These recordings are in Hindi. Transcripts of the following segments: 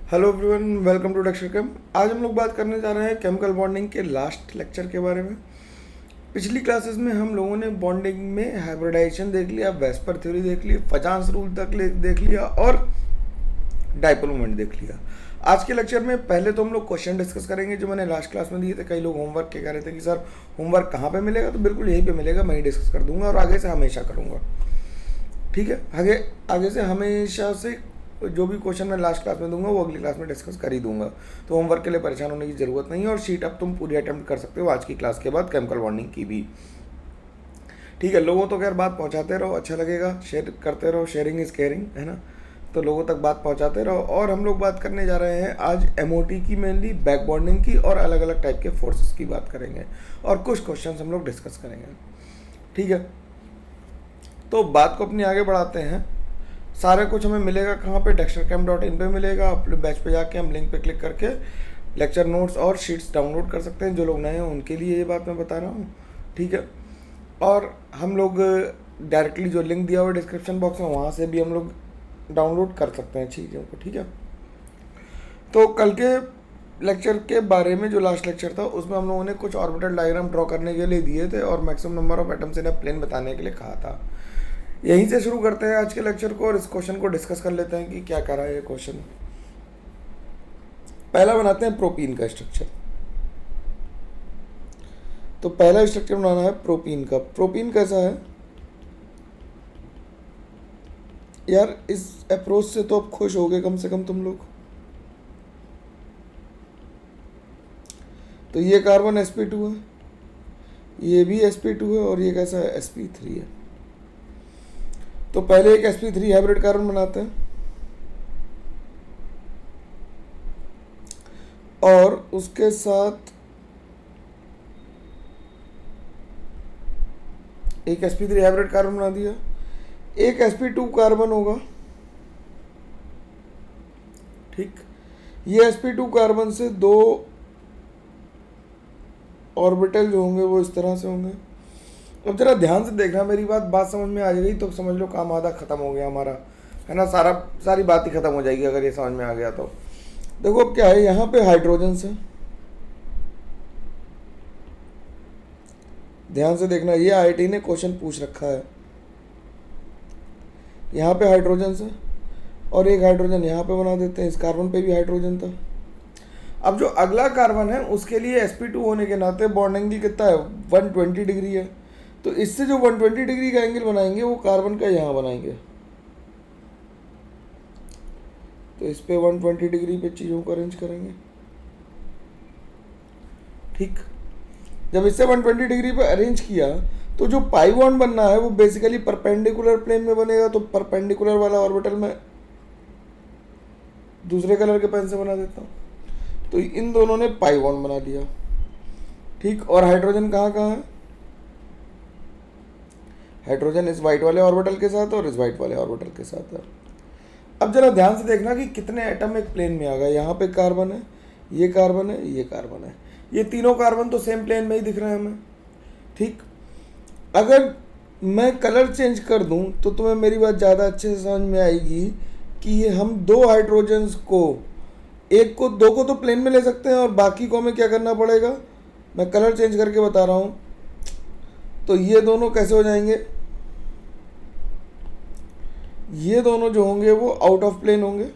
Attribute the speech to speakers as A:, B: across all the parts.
A: Hello everyone, welcome to Dexter Chem. आज हम लोग बात करने जा रहे हैं केमिकल बॉन्डिंग के लास्ट लेक्चर के बारे में। पिछली क्लासेस में हम लोगों ने बॉन्डिंग में हाइब्रिडाइजेशन देख लिया, वेस्पर थ्योरी देख ली, फजांस रूल तक देख लिया और डाइपोल मोमेंट देख लिया। आज के लेक्चर में पहले तो हम लोग क्वेश्चन डिस्कस करेंगे जो मैंने लास्ट क्लास में दिए थे। कई लोग होमवर्क के कह रहे थे कि सर होमवर्क कहाँ पे मिलेगा, तो बिल्कुल यहीं पे मिलेगा, मैं ही डिस्कस कर दूंगा और आगे से हमेशा करूँगा। ठीक है, आगे आगे से हमेशा से जो भी क्वेश्चन मैं लास्ट क्लास में दूंगा वो अगली क्लास में डिस्कस कर ही दूंगा। तो होमवर्क के लिए परेशान होने की ज़रूरत नहीं है और शीट अब तुम पूरी अटेम्प्ट कर सकते हो आज की क्लास के बाद केमिकल बॉन्डिंग की भी। ठीक है, लोगों तो खैर बात पहुंचाते रहो, अच्छा लगेगा, शेयर करते रहो, शेयरिंग इज़ केयरिंग, है ना। तो लोगों तक बात पहुंचाते रहो। और हम लोग बात करने जा रहे हैं आज एमओटी की, मेनली बैक बॉन्डिंग की, और अलग अलग टाइप के फोर्सेस की बात करेंगे और कुछ क्वेश्चन हम लोग डिस्कस करेंगे। ठीक है, तो बात को अपनी आगे बढ़ाते हैं। सारा कुछ हमें मिलेगा कहाँ पे, dextercam.in पे मिलेगा। अपने बैच पे जाके हम लिंक पे क्लिक करके लेक्चर नोट्स और शीट्स डाउनलोड कर सकते हैं। जो लोग नए हैं उनके लिए ये बात मैं बता रहा हूँ, ठीक है। और हम लोग डायरेक्टली जो लिंक दिया हुआ है डिस्क्रिप्शन बॉक्स में, वहाँ से भी हम लोग डाउनलोड कर सकते हैं चीज़ों को, ठीक है। तो कल के लेक्चर के बारे में, जो लास्ट लेक्चर था, उसमें हम लोगों ने कुछ ऑर्बिटल डायग्राम ड्रॉ करने के लिए दिए थे और maximum number of atoms in a plane बताने के लिए कहा था। यहीं से शुरू करते हैं आज के लेक्चर को और इस क्वेश्चन को डिस्कस कर लेते हैं कि क्या कर रहा है ये क्वेश्चन। पहला बनाते हैं प्रोपीन का स्ट्रक्चर। तो पहला स्ट्रक्चर बनाना है प्रोपीन का। प्रोपीन कैसा है यार, इस अप्रोच से तो अब खुश हो गए कम से कम तुम लोग। तो ये कार्बन sp2 है, ये भी sp2 है और ये कैसा है, sp3 है। तो पहले एक sp3 हाइब्रिड कार्बन बनाते हैं और उसके साथ एक sp3 हाइब्रिड कार्बन बना दिया। एक sp2 कार्बन होगा, ठीक। ये sp2 कार्बन से दो ऑर्बिटल जो होंगे वो इस तरह से होंगे। अब जरा ध्यान से देखना मेरी बात समझ में आ गई तो समझ लो काम आधा खत्म हो गया हमारा, है ना। सारी बात ही खत्म हो जाएगी अगर ये समझ में आ गया तो। देखो अब क्या है, यहाँ पे हाइड्रोजन है, ध्यान से देखना, ये आईआईटी ने क्वेश्चन पूछ रखा है। यहाँ पे हाइड्रोजन है और एक हाइड्रोजन यहाँ पे बना देते हैं, इस कार्बन पे भी हाइड्रोजन था। अब जो अगला कार्बन है उसके लिए sp2 होने के नाते बॉन्ड एंगल कितना है, 120 डिग्री है। तो इससे जो 120 डिग्री का एंगल बनाएंगे वो कार्बन का यहाँ बनाएंगे। तो इस पे 120 डिग्री पे चीज़ों को अरेंज करेंगे, ठीक। जब इससे 120 डिग्री पे अरेंज किया तो जो पाई बॉन्ड बनना है वो बेसिकली परपेंडिकुलर प्लेन में बनेगा। तो परपेंडिकुलर वाला ऑर्बिटल में दूसरे कलर के पेन से बना देता हूँ। तो इन दोनों ने पाई बॉन्ड बना लिया, ठीक। और हाइड्रोजन कहाँ कहाँ है, हाइड्रोजन इस वाइट वाले ऑर्बिटल के साथ और इस वाइट वाले ऑर्बिटल के साथ है। अब जरा ध्यान से देखना कि कितने एटम एक प्लेन में आ गए। यहाँ पे कार्बन है, ये कार्बन है, ये कार्बन है, ये तीनों कार्बन तो सेम प्लेन में ही दिख रहे हैं हमें, ठीक। अगर मैं कलर चेंज कर दूं तो तुम्हें मेरी बात ज़्यादा अच्छे से समझ में आएगी कि ये हम दो हाइड्रोजन्स को, एक को, दो को तो प्लेन में ले सकते हैं और बाकी को हमें क्या करना पड़ेगा, मैं कलर चेंज करके बता रहा हूँ। तो ये दोनों कैसे हो जाएंगे, ये दोनों जो होंगे वो आउट ऑफ प्लेन होंगे।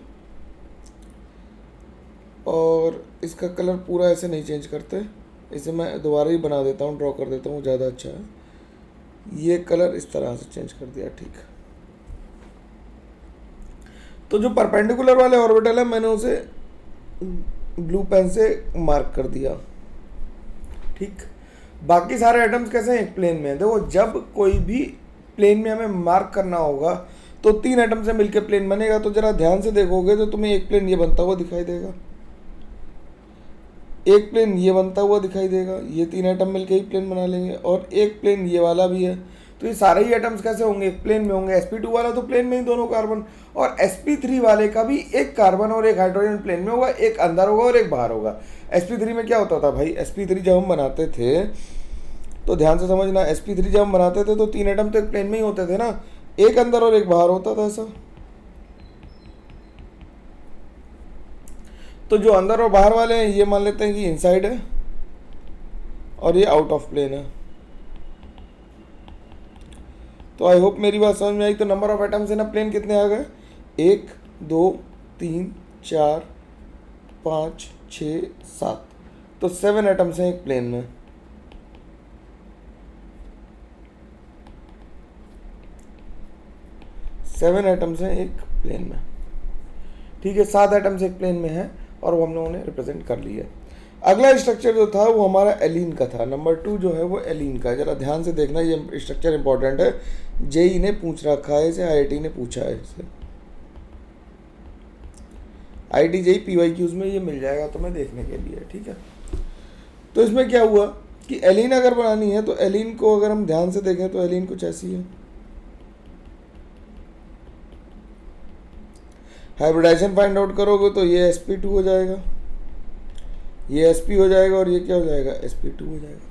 A: और इसका कलर पूरा ऐसे नहीं चेंज करते, इसे मैं दोबारा ही बना देता हूँ, ड्रॉ कर देता हूँ, ज़्यादा अच्छा है। ये कलर इस तरह से चेंज कर दिया, ठीक। तो जो परपेंडिकुलर वाले ऑर्बिटल है मैंने उसे ब्लू पेन से मार्क कर दिया, ठीक। बाकी सारे एटम्स कैसे हैं, एक प्लेन में। देखो जब कोई भी प्लेन में हमें मार्क करना होगा तो तीन एटम से मिलकर प्लेन बनेगा। तो जरा ध्यान से देखोगे तो तुम्हें एक प्लेन ये बनता हुआ दिखाई देगा, एक प्लेन ये बनता हुआ दिखाई देगा, ये तीन एटम मिलकर ही प्लेन बना लेंगे, और एक प्लेन ये वाला भी है। तो ये सारे ही एटम्स कैसे होंगे, एक प्लेन में होंगे। sp2 वाला तो प्लेन में ही दोनों कार्बन, और sp3 वाले का भी एक कार्बन और एक हाइड्रोजन प्लेन में होगा, एक अंदर होगा और एक बाहर होगा। sp3 में क्या होता था भाई, sp3 जब हम बनाते थे तो ध्यान से समझना, sp3 जब हम बनाते थे तो तीन एटम तो एक प्लेन में ही होते थे ना, एक अंदर और एक बाहर होता था ऐसा। तो जो अंदर और बाहर वाले हैं ये मान लेते हैं कि इनसाइड है और ये आउट ऑफ प्लेन है। तो आई होप मेरी बात समझ में आई। तो number of atoms in a plane कितने आ गए? 1 2 3 4 5 6 7। तो 7 एटम्स हैं एक प्लेन में। सेवन एटम्स हैं एक प्लेन में, ठीक है। 7 एटम्स एक प्लेन में है और वो हम लोगों ने रिप्रेजेंट कर लिया। अगला स्ट्रक्चर जो था वो हमारा एलीन का था। नंबर 2 जो है वो एलीन का है। जरा ध्यान से देखना, ये स्ट्रक्चर इंपॉर्टेंट है। जेई ने पूछ रखा है इसे, आईआईटी ने पूछा है इसे। आईआईटी जेई पीवाईक्यूज में ये मिल जाएगा तुम्हें देखने के लिए, ठीक है। तो इसमें क्या हुआ कि एलीन अगर बनानी है तो एलीन को अगर हम ध्यान से देखें तो एलीन कुछ ऐसी है। हाइब्रिडाइजेशन फाइंड आउट करोगे तो ये sp2 हो जाएगा, ये sp हो जाएगा और ये क्या हो जाएगा? sp2 हो जाएगा,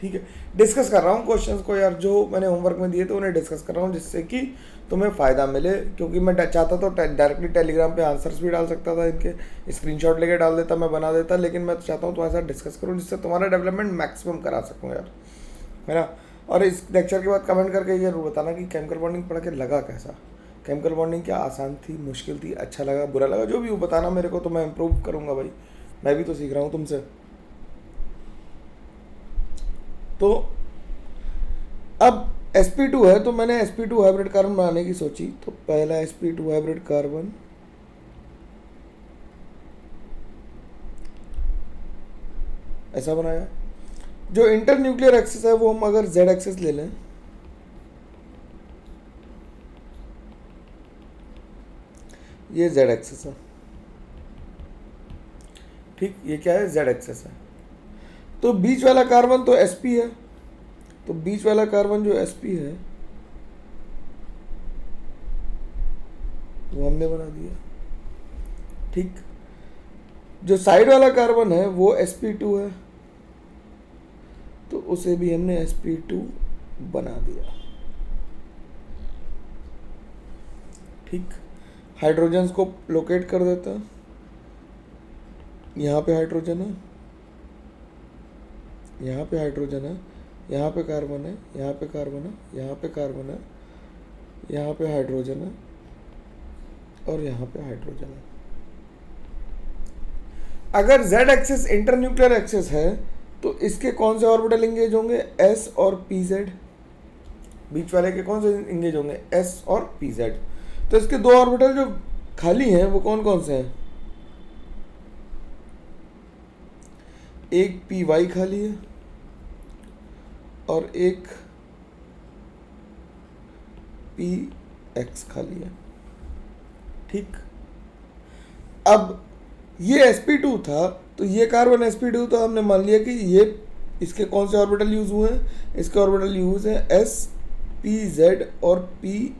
A: ठीक है। डिस्कस कर रहा हूँ क्वेश्चंस को यार, जो मैंने होमवर्क में दिए थे उन्हें डिस्कस कर रहा हूँ जिससे कि तुम्हें फ़ायदा मिले। क्योंकि मैं चाहता तो डायरेक्टली टेलीग्राम पे आंसर्स भी डाल सकता था, इनके स्क्रीनशॉट लेके डाल देता, मैं बना देता, लेकिन मैं चाहता हूँ तुम्हारे साथ डिस्कस करूँ जिससे तुम्हारा डेवलपमेंट मैक्सिमम करा सकूँ यार, है ना। और इस लेक्चर के बाद कमेंट करके जरूर बताना कि केमिकल बॉन्डिंग पढ़ के लगा कैसा। केमिकल बॉन्डिंग क्या आसान थी, मुश्किल थी, अच्छा लगा, बुरा लगा, जो भी हो बताना मेरे को, तो मैं इम्प्रूव करूँगा भाई। मैं भी तो सीख रहा हूँ तुमसे। तो अब sp2 है तो मैंने sp2 हाइब्रिड कार्बन बनाने की सोची। तो पहला sp2 हाइब्रिड कार्बन ऐसा बनाया। जो इंटर न्यूक्लियर एक्सिस है वो हम अगर z एक्सिस ले लें, ये z एक्सिस है, ठीक। ये क्या है? z एक्सिस है। तो बीच वाला कार्बन तो sp है, तो बीच वाला कार्बन जो sp है वो हमने बना दिया, ठीक। जो साइड वाला कार्बन है वो sp2 है, तो उसे भी हमने sp2 बना दिया, ठीक। हाइड्रोजन्स को लोकेट कर देता, यहाँ पे हाइड्रोजन है, यहाँ पे हाइड्रोजन है, यहाँ पे कार्बन है, यहाँ पे कार्बन है, यहाँ पे कार्बन है, यहाँ पे हाइड्रोजन है और यहाँ पे हाइड्रोजन है। अगर z axis inter nuclear axis है तो इसके कौन से ऑर्बिटल इंगेज होंगे? s और pz। बीच वाले के कौन से इंगेज होंगे? s और pz। तो इसके दो ऑर्बिटल जो खाली हैं वो कौन कौन से हैं? एक py खाली है और एक px खाली है, ठीक। अब ये sp2 था तो ये कार्बन sp2 तो हमने मान लिया कि ये इसके कौन से ऑर्बिटल यूज हुए हैं? इसके ऑर्बिटल यूज हैं s, pz और px।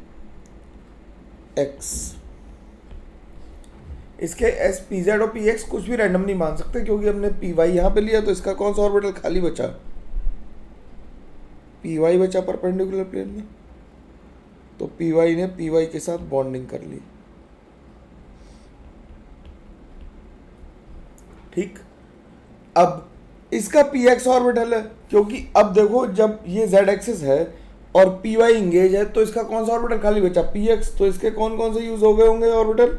A: इसके s, pz और px कुछ भी रैंडम नहीं मान सकते क्योंकि हमने py यहाँ पे लिया। तो इसका कौन सा ऑर्बिटल खाली बचा? py बचा परपेंडिकुलर प्लेन में, तो py ने py के साथ बॉन्डिंग कर ली, ठीक। अब इसका px ऑर्बिटल है क्योंकि अब देखो जब ये z एक्सिस है और py इंगेज है तो इसका कौन सा ऑर्बिटल खाली बचा? px। तो इसके कौन कौन से यूज हो गए होंगे ऑर्बिटल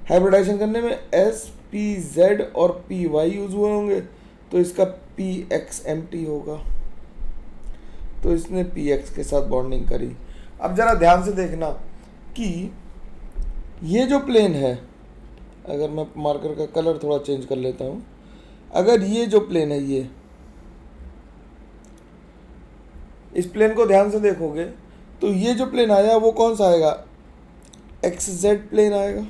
A: हाइब्रिडाइजेशन करने में? s, pz और py यूज हुए होंगे, तो इसका px एम्प्टी होगा, तो इसने px के साथ बॉन्डिंग करी। अब जरा ध्यान से देखना कि ये जो प्लेन है, अगर मैं मार्कर का कलर थोड़ा चेंज कर लेता हूँ, अगर ये जो प्लेन है, ये इस प्लेन को ध्यान से देखोगे तो ये जो प्लेन आया वो कौन सा आएगा? xz प्लेन आएगा,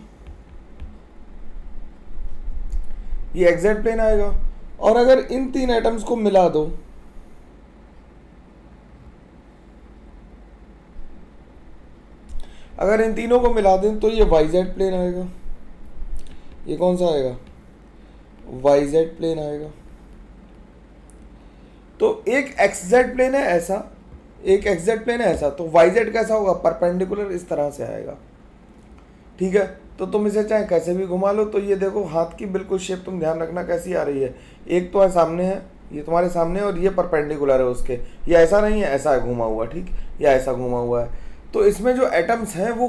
A: ये xz प्लेन आएगा। और अगर इन तीन एटम्स को मिला दो, अगर इन तीनों को मिला दें तो ये yz प्लेन आएगा। ये कौन सा आएगा? yz प्लेन आएगा। तो एक xz प्लेन है ऐसा, एक xz प्लेन है ऐसा, तो yz कैसा होगा? परपेंडिकुलर इस तरह से आएगा, ठीक है। तो तुम इसे चाहे कैसे भी घुमा लो। तो ये देखो हाथ की बिल्कुल शेप तुम ध्यान रखना कैसी आ रही है, एक तो है सामने है, ये तुम्हारे सामने है, और ये परपेंडिकुलर है उसके, ये ऐसा नहीं है ऐसा है घुमा हुआ, ठीक, या ऐसा घुमा हुआ है। तो इसमें जो एटम्स हैं वो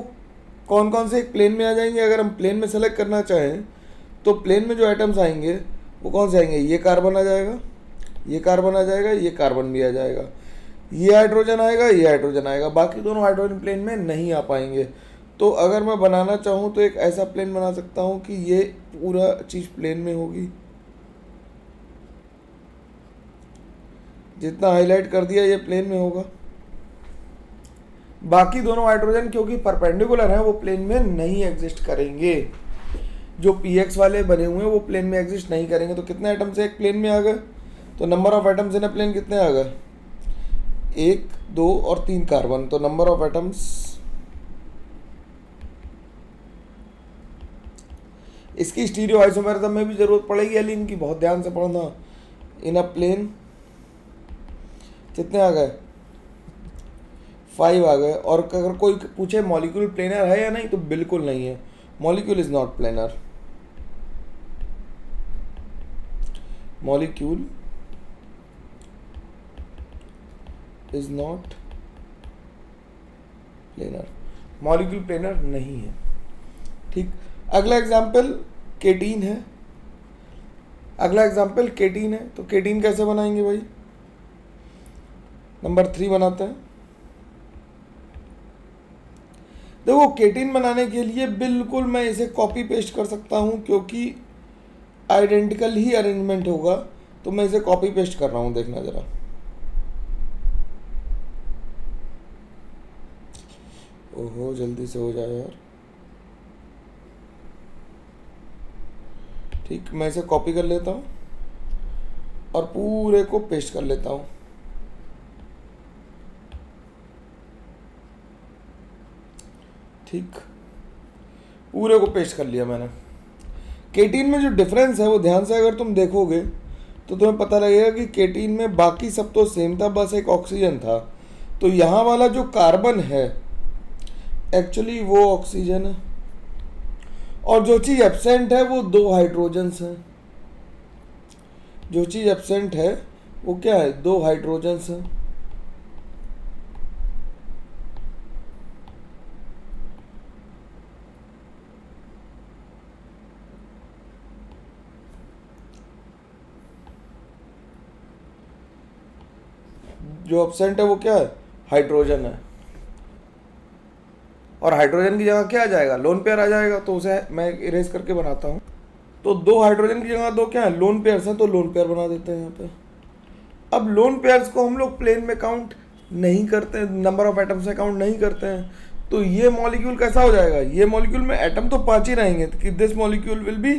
A: कौन कौन से एक प्लेन में आ जाएंगे, अगर हम प्लेन में सेलेक्ट करना चाहें तो प्लेन में जो एटम्स आएंगे वो कौन से आएंगे, ये कार्बन आ जाएगा, ये कार्बन आ जाएगा, ये कार्बन भी आ जाएगा, ये हाइड्रोजन आएगा, ये हाइड्रोजन आएगा, बाकी दोनों हाइड्रोजन प्लेन में नहीं आ पाएंगे। तो अगर मैं बनाना चाहूँ तो एक ऐसा प्लेन बना सकता हूँ कि ये पूरा चीज़ प्लेन में होगी, जितना हाईलाइट कर दिया ये प्लेन में होगा, बाकी दोनों हाइड्रोजन क्योंकि परपेंडिकुलर हैं वो प्लेन में नहीं एग्जिस्ट करेंगे। जो px वाले बने हुए हैं वो प्लेन में एग्जिस्ट नहीं करेंगे। तो कितने एटम्स एक प्लेन में आ गए, तो number of atoms in a plane कितने आ गए, 1 2 और 3 कार्बन। तो नंबर ऑफ एटम्स, इसकी स्टीरियो आइसोमेरिज्म में भी जरूरत पड़ेगी एलिन की, बहुत ध्यान से पढ़ना। इन अ प्लेन कितने आ गए, 5 आ गए। और अगर कोई पूछे मॉलिक्यूल प्लेनर है या नहीं, तो बिल्कुल नहीं है, molecule is not planar, molecule is not planar, molecule planar नहीं है, ठीक। अगला एग्जाम्पल केटीन है, अगला एग्जाम्पल केटीन है। तो केटीन कैसे बनाएंगे भाई, नंबर 3 बनाते हैं। देखो केटीन बनाने के लिए बिल्कुल मैं इसे कॉपी पेस्ट कर सकता हूँ क्योंकि आइडेंटिकल ही अरेंजमेंट होगा, तो मैं इसे कॉपी पेस्ट कर रहा हूँ, देखना जरा। ओहो जल्दी से हो जाए यार, ठीक, मैं इसे कॉपी कर लेता हूँ और पूरे को पेस्ट कर लेता हूँ। ठीक, पूरे को पेस्ट कर लिया मैंने। केटीन में जो डिफरेंस है वो ध्यान से अगर तुम देखोगे तो तुम्हें पता लगेगा कि केटीन में बाकी सब तो सेम था, बस एक ऑक्सीजन था। तो यहाँ वाला जो कार्बन है एक्चुअली वो ऑक्सीजन है, और जो चीज़ एब्सेंट है वो 2 हाइड्रोजन्स हैं। जो चीज़ एब्सेंट है वो क्या है, 2 हाइड्रोजन्स हैं। जो एब्सेंट है वो क्या है, हाइड्रोजन है, और हाइड्रोजन की जगह क्या आ जाएगा, लोन पेयर आ जाएगा। तो उसे मैं इरेज करके बनाता हूँ। तो 2 हाइड्रोजन की जगह 2 क्या है, लोन पेयर्स हैं, तो लोन पेयर बना देते हैं यहाँ पे। अब लोन पेयर्स को हम लोग प्लेन में काउंट नहीं करते, नंबर ऑफ एटम्स में काउंट नहीं करते हैं। तो ये मॉलिक्यूल कैसा हो जाएगा, ये मॉलिक्यूल में एटम तो 5 ही रहेंगे कि this molecule will be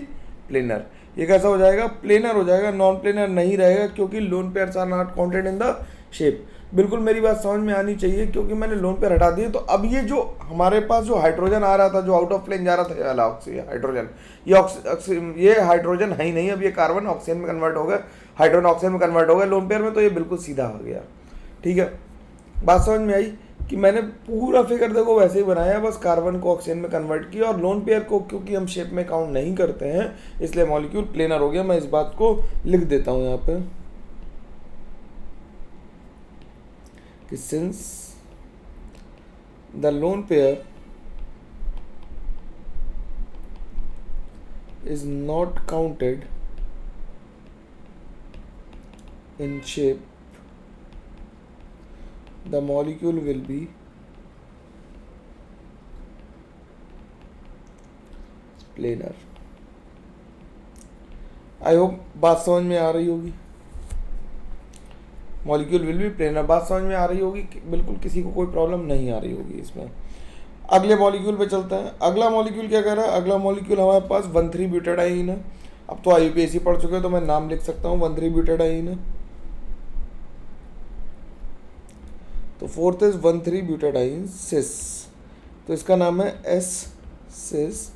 A: planar. ये कैसा हो जाएगा, प्लेनर हो जाएगा, नॉन प्लेनर नहीं रहेगा क्योंकि lone pairs are not counted in the shape. बिल्कुल मेरी बात समझ में आनी चाहिए क्योंकि मैंने लोन पेयर हटा दिए। तो अब ये जो हमारे पास जो हाइड्रोजन आ रहा था, जो आउट ऑफ प्लेन जा रहा था, ये वाला हाइड्रोजन, ये हाइड्रोजन है ही नहीं, अब ये कार्बन ऑक्सीजन में कन्वर्ट हो गया, हाइड्रोजन ऑक्सीजन में कन्वर्ट हो गया लोन पेयर में। तो ये बिल्कुल सीधा हो गया, ठीक है। बात समझ में आई कि मैंने पूरा फिगर देखो वैसे ही बनाया, बस कार्बन को ऑक्सीजन में कन्वर्ट किया, और लोन पेयर को क्योंकि हम शेप में काउंट नहीं करते हैं इसलिए मॉलिक्यूल प्लेनर हो गया। मैं इस बात को लिख देता हूँ यहाँ पे कि since the lone pair is not counted in shape, the molecule will be planar. I hope बात समझ में आ रही होगी, मॉलिक्यूल विल बी प्लेनर, बात समझ में आ रही होगी, बिल्कुल किसी को कोई प्रॉब्लम नहीं आ रही होगी इसमें। अगले मॉलिक्यूल पे चलते हैं। अगला मॉलिक्यूल क्या कर रहा है, अगला मॉलिक्यूल हमारे पास 1,3-ब्यूटाडाइन है। अब तो IUPAC पढ़ चुके हैं तो मैं नाम लिख सकता हूँ, 1,3-ब्यूटाडाइन है। तो फोर्थ इज 1,3-ब्यूटाडाइन सिस, तो इसका नाम है S-cis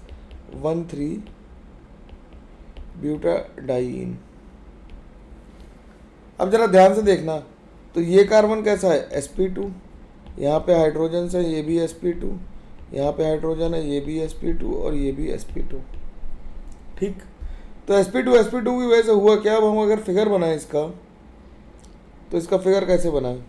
A: 1,3-ब्यूटाडाइन। अब जरा ध्यान से देखना, तो ये कार्बन कैसा है, sp2, यहाँ पे हाइड्रोजन है, ये भी sp2, यहाँ पे हाइड्रोजन है, ये भी sp2 और ये भी sp2। ठीक, तो sp2 की वजह से हुआ क्या। अब हम अगर फिगर बनाएं इसका, तो इसका फिगर कैसे बनाएं।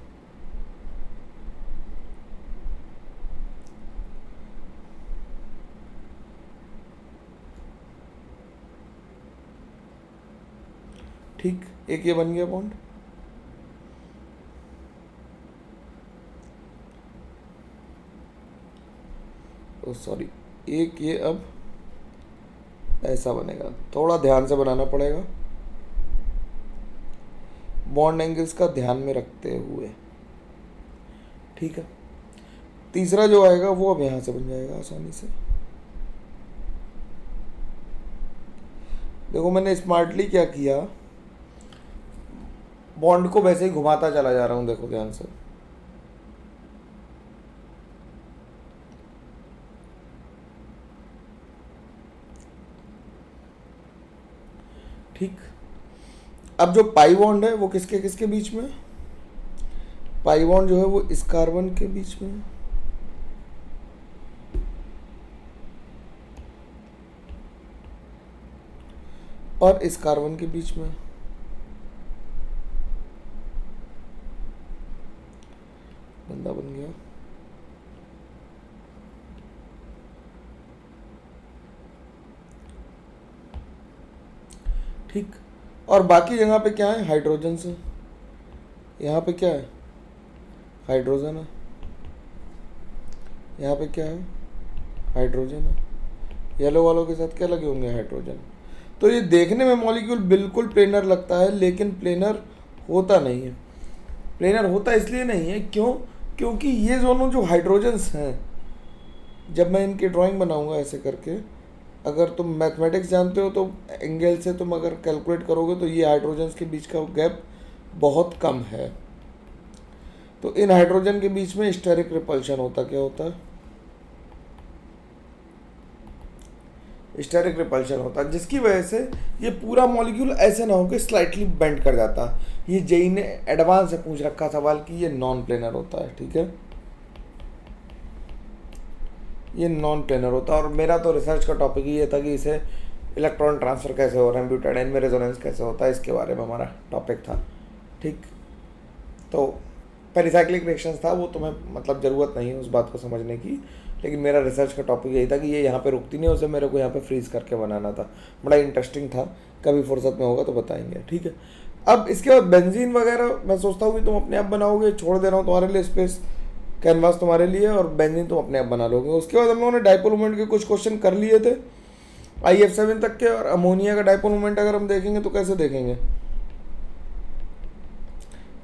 A: ठीक, एक ये बन गया बॉन्ड, ओ सॉरी, एक ये अब ऐसा बनेगा। थोड़ा ध्यान से बनाना पड़ेगा, बॉन्ड एंगल्स का ध्यान में रखते हुए। ठीक है, तीसरा जो आएगा वो अब यहाँ से बन जाएगा आसानी से। देखो मैंने स्मार्टली क्या किया, बॉन्ड को वैसे ही घुमाता चला जा रहा हूँ, देखो ध्यान से। ठीक, अब जो पाई बॉन्ड है वो किसके किसके बीच में, पाई बॉन्ड जो है वो इस कार्बन के बीच में, और इस कार्बन के बीच में। बंदा बन गया। ठीक, और बाकी जगह पे क्या है, हाइड्रोजन से। यहाँ पे क्या है, हाइड्रोजन है। यहाँ पे क्या है, हाइड्रोजन है। येलो वालों के साथ क्या लगे होंगे, हाइड्रोजन। तो ये देखने में मॉलिक्यूल बिल्कुल प्लेनर लगता है, लेकिन प्लेनर होता नहीं है। प्लेनर होता इसलिए नहीं है, क्यों, क्योंकि ये दोनों जो हाइड्रोजन्स हैं, जब मैं इनकी ड्राइंग बनाऊंगा ऐसे करके, अगर तुम मैथमेटिक्स जानते हो तो एंगल से तुम अगर कैलकुलेट करोगे तो ये हाइड्रोजन्स के बीच का गैप बहुत कम है। तो इन हाइड्रोजन के बीच में स्टेरिक रिपल्शन होता, क्या होता है, स्टेरिक रिपल्शन होता है, जिसकी वजह से ये पूरा मॉलिक्यूल ऐसे ना होकर स्लाइटली बेंड कर जाता। ये जेई ने एडवांस से पूछ रखा सवाल कि ये नॉन प्लेनर होता है। ठीक है, ये नॉन प्लेनर होता है। और मेरा तो रिसर्च का टॉपिक ही ये था कि इसे इलेक्ट्रॉन ट्रांसफ़र कैसे हो रहा है, ब्यूटाडाइन में रेजोनेंस कैसे होता है, इसके बारे में हमारा टॉपिक था। ठीक, तो पेरिसाइक्लिक रिएक्शंस था, वो तुम्हें मतलब ज़रूरत नहीं है उस बात को समझने की, लेकिन मेरा रिसर्च का टॉपिक यही था कि ये यहाँ पे रुकती नहीं, उसे मेरे को यहाँ पे फ्रीज करके बनाना था। बड़ा इंटरेस्टिंग था, कभी फुर्सत में होगा तो बताएंगे। ठीक है, अब इसके बाद बेंजीन वगैरह मैं सोचता हूँ कि तुम अपने आप बनाओगे, छोड़ दे रहा हूँ तुम्हारे लिए स्पेस, कैनवास तुम्हारे लिए, और बेंजीन तुम अपने आप बना लोगे। उसके बाद हम लोगों ने डाइपोल मोमेंट के कुछ क्वेश्चन कर लिए थे IF7 तक के, और अमोनिया का डाइपोल मोमेंट अगर हम देखेंगे तो कैसे देखेंगे,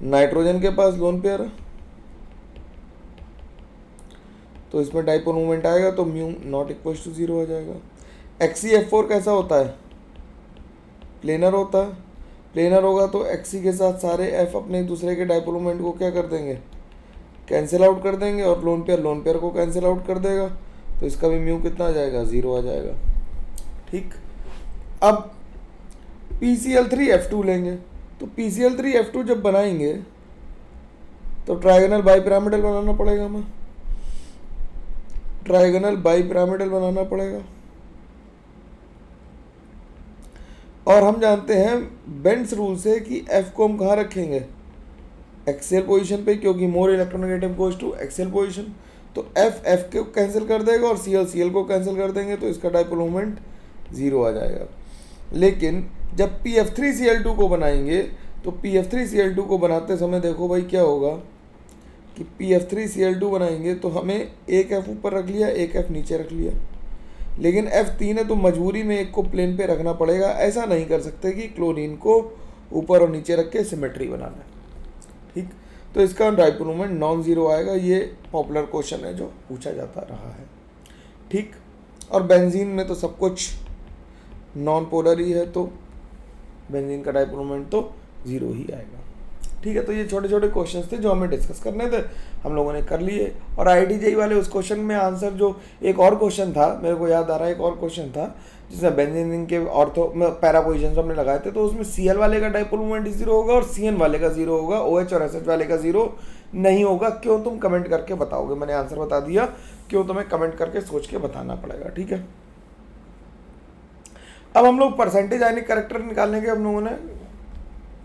A: नाइट्रोजन के पास लोन पेयर है तो इसमें डाइपोल मोमेंट आएगा, तो म्यू नॉट इक्वल टू 0 आ जाएगा। XeF4 कैसा होता है, प्लेनर होता है। प्लेनर होगा तो Xe के साथ सारे F अपने दूसरे के डाइपोल मोमेंट को क्या कर देंगे, कैंसिल आउट कर देंगे, और लोन पेयर को कैंसिल आउट कर देगा, तो इसका भी म्यू कितना आ जाएगा, 0 आ जाएगा। ठीक, अब PCl3F2 लेंगे, तो PCl3F2 जब बनाएंगे तो ट्रायगोनल बाईपिरामिडल बनाना पड़ेगा, हमें ट्रायगोनल बाईपिरामिडल बनाना पड़ेगा। और हम जानते हैं बेंड्स रूल से कि F को हम कहाँ रखेंगे, एक्सियल पोजीशन पे, क्योंकि more electronegative goes to axial position. तो F को कैंसिल कर देगा और Cl को कैंसिल कर देंगे, तो इसका डाइपोल मोमेंट 0 आ जाएगा। लेकिन जब PF3Cl2 को बनाएंगे, तो PF3Cl2 को बनाते समय देखो भाई क्या होगा कि PF3Cl2 बनाएंगे तो हमें एक F ऊपर रख लिया, एक F नीचे रख लिया, लेकिन F3 है तो मजबूरी में एक को प्लेन पे रखना पड़ेगा। ऐसा नहीं कर सकते कि क्लोरीन को ऊपर और नीचे रख के सिमेट्री बनाना है। ठीक, तो इसका डाइपोल मोमेंट नॉन ज़ीरो आएगा। ये पॉपुलर क्वेश्चन है जो पूछा जाता रहा है। ठीक, और बेंजीन में तो सब कुछ नॉन पोलर ही है, तो बेंजीन का डाइपोल मोमेंट तो 0 ही आएगा। ठीक है, तो ये छोटे छोटे क्वेश्चंस थे जो हमें डिस्कस करने थे, हम लोगों ने कर लिए। और IIT-JEE वाले उस क्वेश्चन में आंसर जो एक और क्वेश्चन था, मेरे को याद आ रहा है, एक और क्वेश्चन था जिसमें बेंजीन के ऑर्थो में पैरा पोजिशन हमने लगाए थे, तो उसमें Cl वाले का डाइपोल मोमेंट 0 होगा और Cn वाले का 0 होगा, OH और SH वाले का 0 नहीं होगा। क्यों, तुम कमेंट करके बताओगे। मैंने आंसर बता दिया, क्यों तुम्हें कमेंट करके सोच के बताना पड़ेगा। ठीक है, अब हम लोग परसेंटेज आयनिक कैरेक्टर निकालने के हम लोगों ने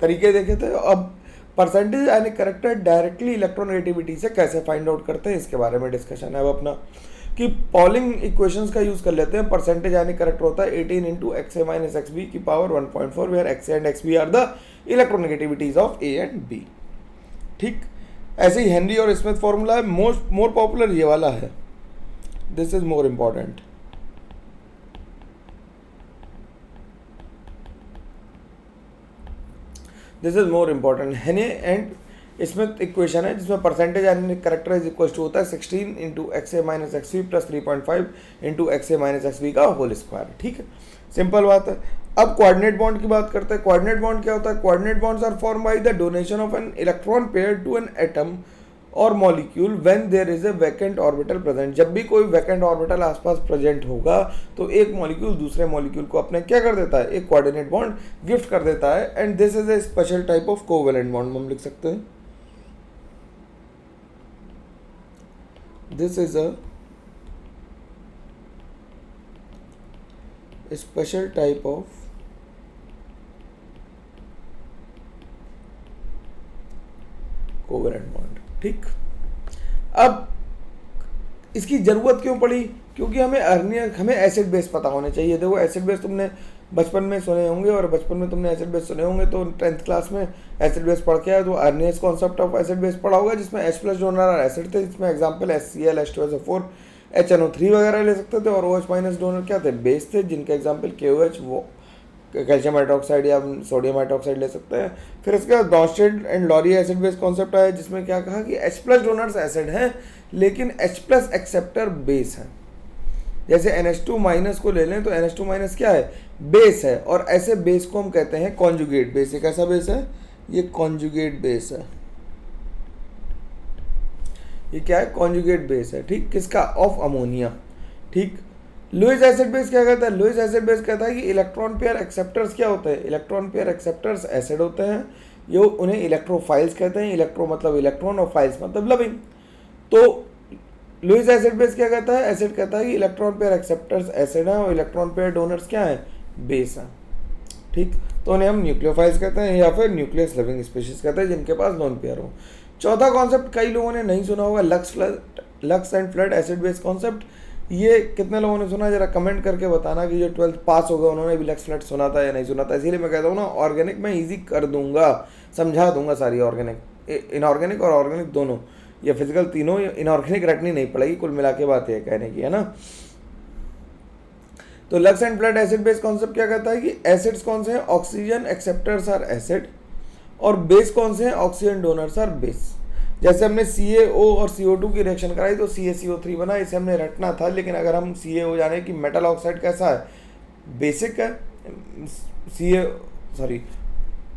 A: तरीके देखे थे। अब percentage ionic character directly electronegativity से कैसे फाइंड आउट करते हैं, इसके बारे में डिस्कशन है अब अपना, कि पॉलिंग इक्वेशंस का यूज कर लेते हैं। परसेंटेज आयनिक कैरेक्टर होता है 18 इंटू XA माइनस XB की power 1.4, where XA and XB are the electronegativities of A and B। ठीक, ऐसे ही हेनरी और स्मिथ फॉर्मूला है, मोर पॉपुलर ये वाला है, this is more important. This is more important. Hannay and Smith equation है जिसमें percentage ionic character is equal to होता है 16 into XA minus XB plus 3.5 into XA minus XB का होल स्क्वायर। ठीक है, सिंपल बात है। अब कोऑर्डिनेट बॉन्ड की बात करते हैं। कोऑर्डिनेट बॉन्ड क्या होता है? Coordinate bonds are form by the donation of an electron pair to an atom और molecule when there is a vacant orbital present. जब भी कोई वैकेंट ऑर्बिटल आसपास प्रेजेंट होगा तो एक मॉलिक्यूल दूसरे मॉलिक्यूल को अपने क्या कर देता है, एक कोऑर्डिनेट बॉन्ड गिफ्ट कर देता है। And this is a special type of covalent bond, हम लिख सकते हैं this is a special type of covalent bond. ठीक, अब इसकी जरूरत क्यों पड़ी? क्योंकि हमें एसिड बेस पता होने चाहिए। देखो एसिड बेस तुमने बचपन में सुने होंगे, और बचपन में तुमने एसिड बेस सुने होंगे तो 10th क्लास में एसिड बेस पढ़ के आए तो अर्नियस कॉन्सेप्ट ऑफ एसिड बेस पढ़ा होगा, जिसमें H+ डोनर एसिड थे, जिसमें एग्जाम्पल HCl, H2SO4, HNO3 वगैरह ले सकते थे। और OH- डोनर क्या थे? बेस थे, जिनके एग्जाम्पल KOH, वो कैल्शियम हाइड्रोक्साइड या सोडियम हाइड्रोक्साइड ले सकते हैं। फिर इसके बाद Bronsted and Lowry acid base concept आया, जिसमें क्या कहा कि H+ डोनर्स एसिड हैं लेकिन H+ एक्सेप्टर बेस है। जैसे NH2- को ले लें तो NH2- क्या है? बेस है, और ऐसे बेस को हम कहते हैं कॉन्जुगेट बेस। ये कैसा बेस है? ये कॉन्जुगेट बेस है। ये क्या है? कॉन्जुगेट बेस है। ठीक, किसका? Of ammonia. ठीक, लुईस एसिड बेस क्या कहता है? लुईस एसिड बेस कहता है कि इलेक्ट्रॉन पेयर एक्सेप्टर्स क्या होते हैं? इलेक्ट्रॉन पेयर एक्सेप्टर्स एसिड होते हैं। ये उन्हें इलेक्ट्रोफाइल्स कहते हैं। इलेक्ट्रो मतलब इलेक्ट्रॉन और फाइल्स मतलब लविंग। तो लुईस एसिड बेस क्या कहता है? एसिड कहता है कि इलेक्ट्रॉन पेयर एक्सेप्टर्स एसिड हैं और इलेक्ट्रॉन पेयर डोनर्स क्या हैं? बेस हैं। ठीक, तो उन्हें हम न्यूक्लियोफाइल्स कहते हैं या फिर न्यूक्लियस लिविंग स्पीशीज कहते हैं, जिनके पास लोन पेयर हो। चौथा कॉन्सेप्ट कई लोगों ने नहीं सुना होगा, lux and Flood acid base concept. ये कितने लोगों ने सुना? जरा कमेंट करके बताना कि जो 12th पास हो गए उन्होंने भी लक्स फ्लड सुना था या नहीं सुना था। इसीलिए मैं कहता हूँ ना, ऑर्गेनिक में ईजी कर दूंगा, समझा दूंगा सारी ऑर्गेनिक, इनऑर्गेनिक और ऑर्गेनिक दोनों, या फिजिकल तीनों। इनऑर्गेनिक रटनी नहीं पड़ेगी, कुल मिला के बात है कहने की, है ना। तो Lux and Flood acid base concept क्या कहता है कि एसिड्स कौन से हैं? ऑक्सीजन एक्सेप्टर्स आर एसिड, और बेस कौन से हैं? Oxygen donors are base. जैसे हमने CaO और CO2 की रिएक्शन कराई तो CaCO3 बना, इसे हमने रटना था। लेकिन अगर हम CaO जाने कि मेटल ऑक्साइड कैसा है? बेसिक है।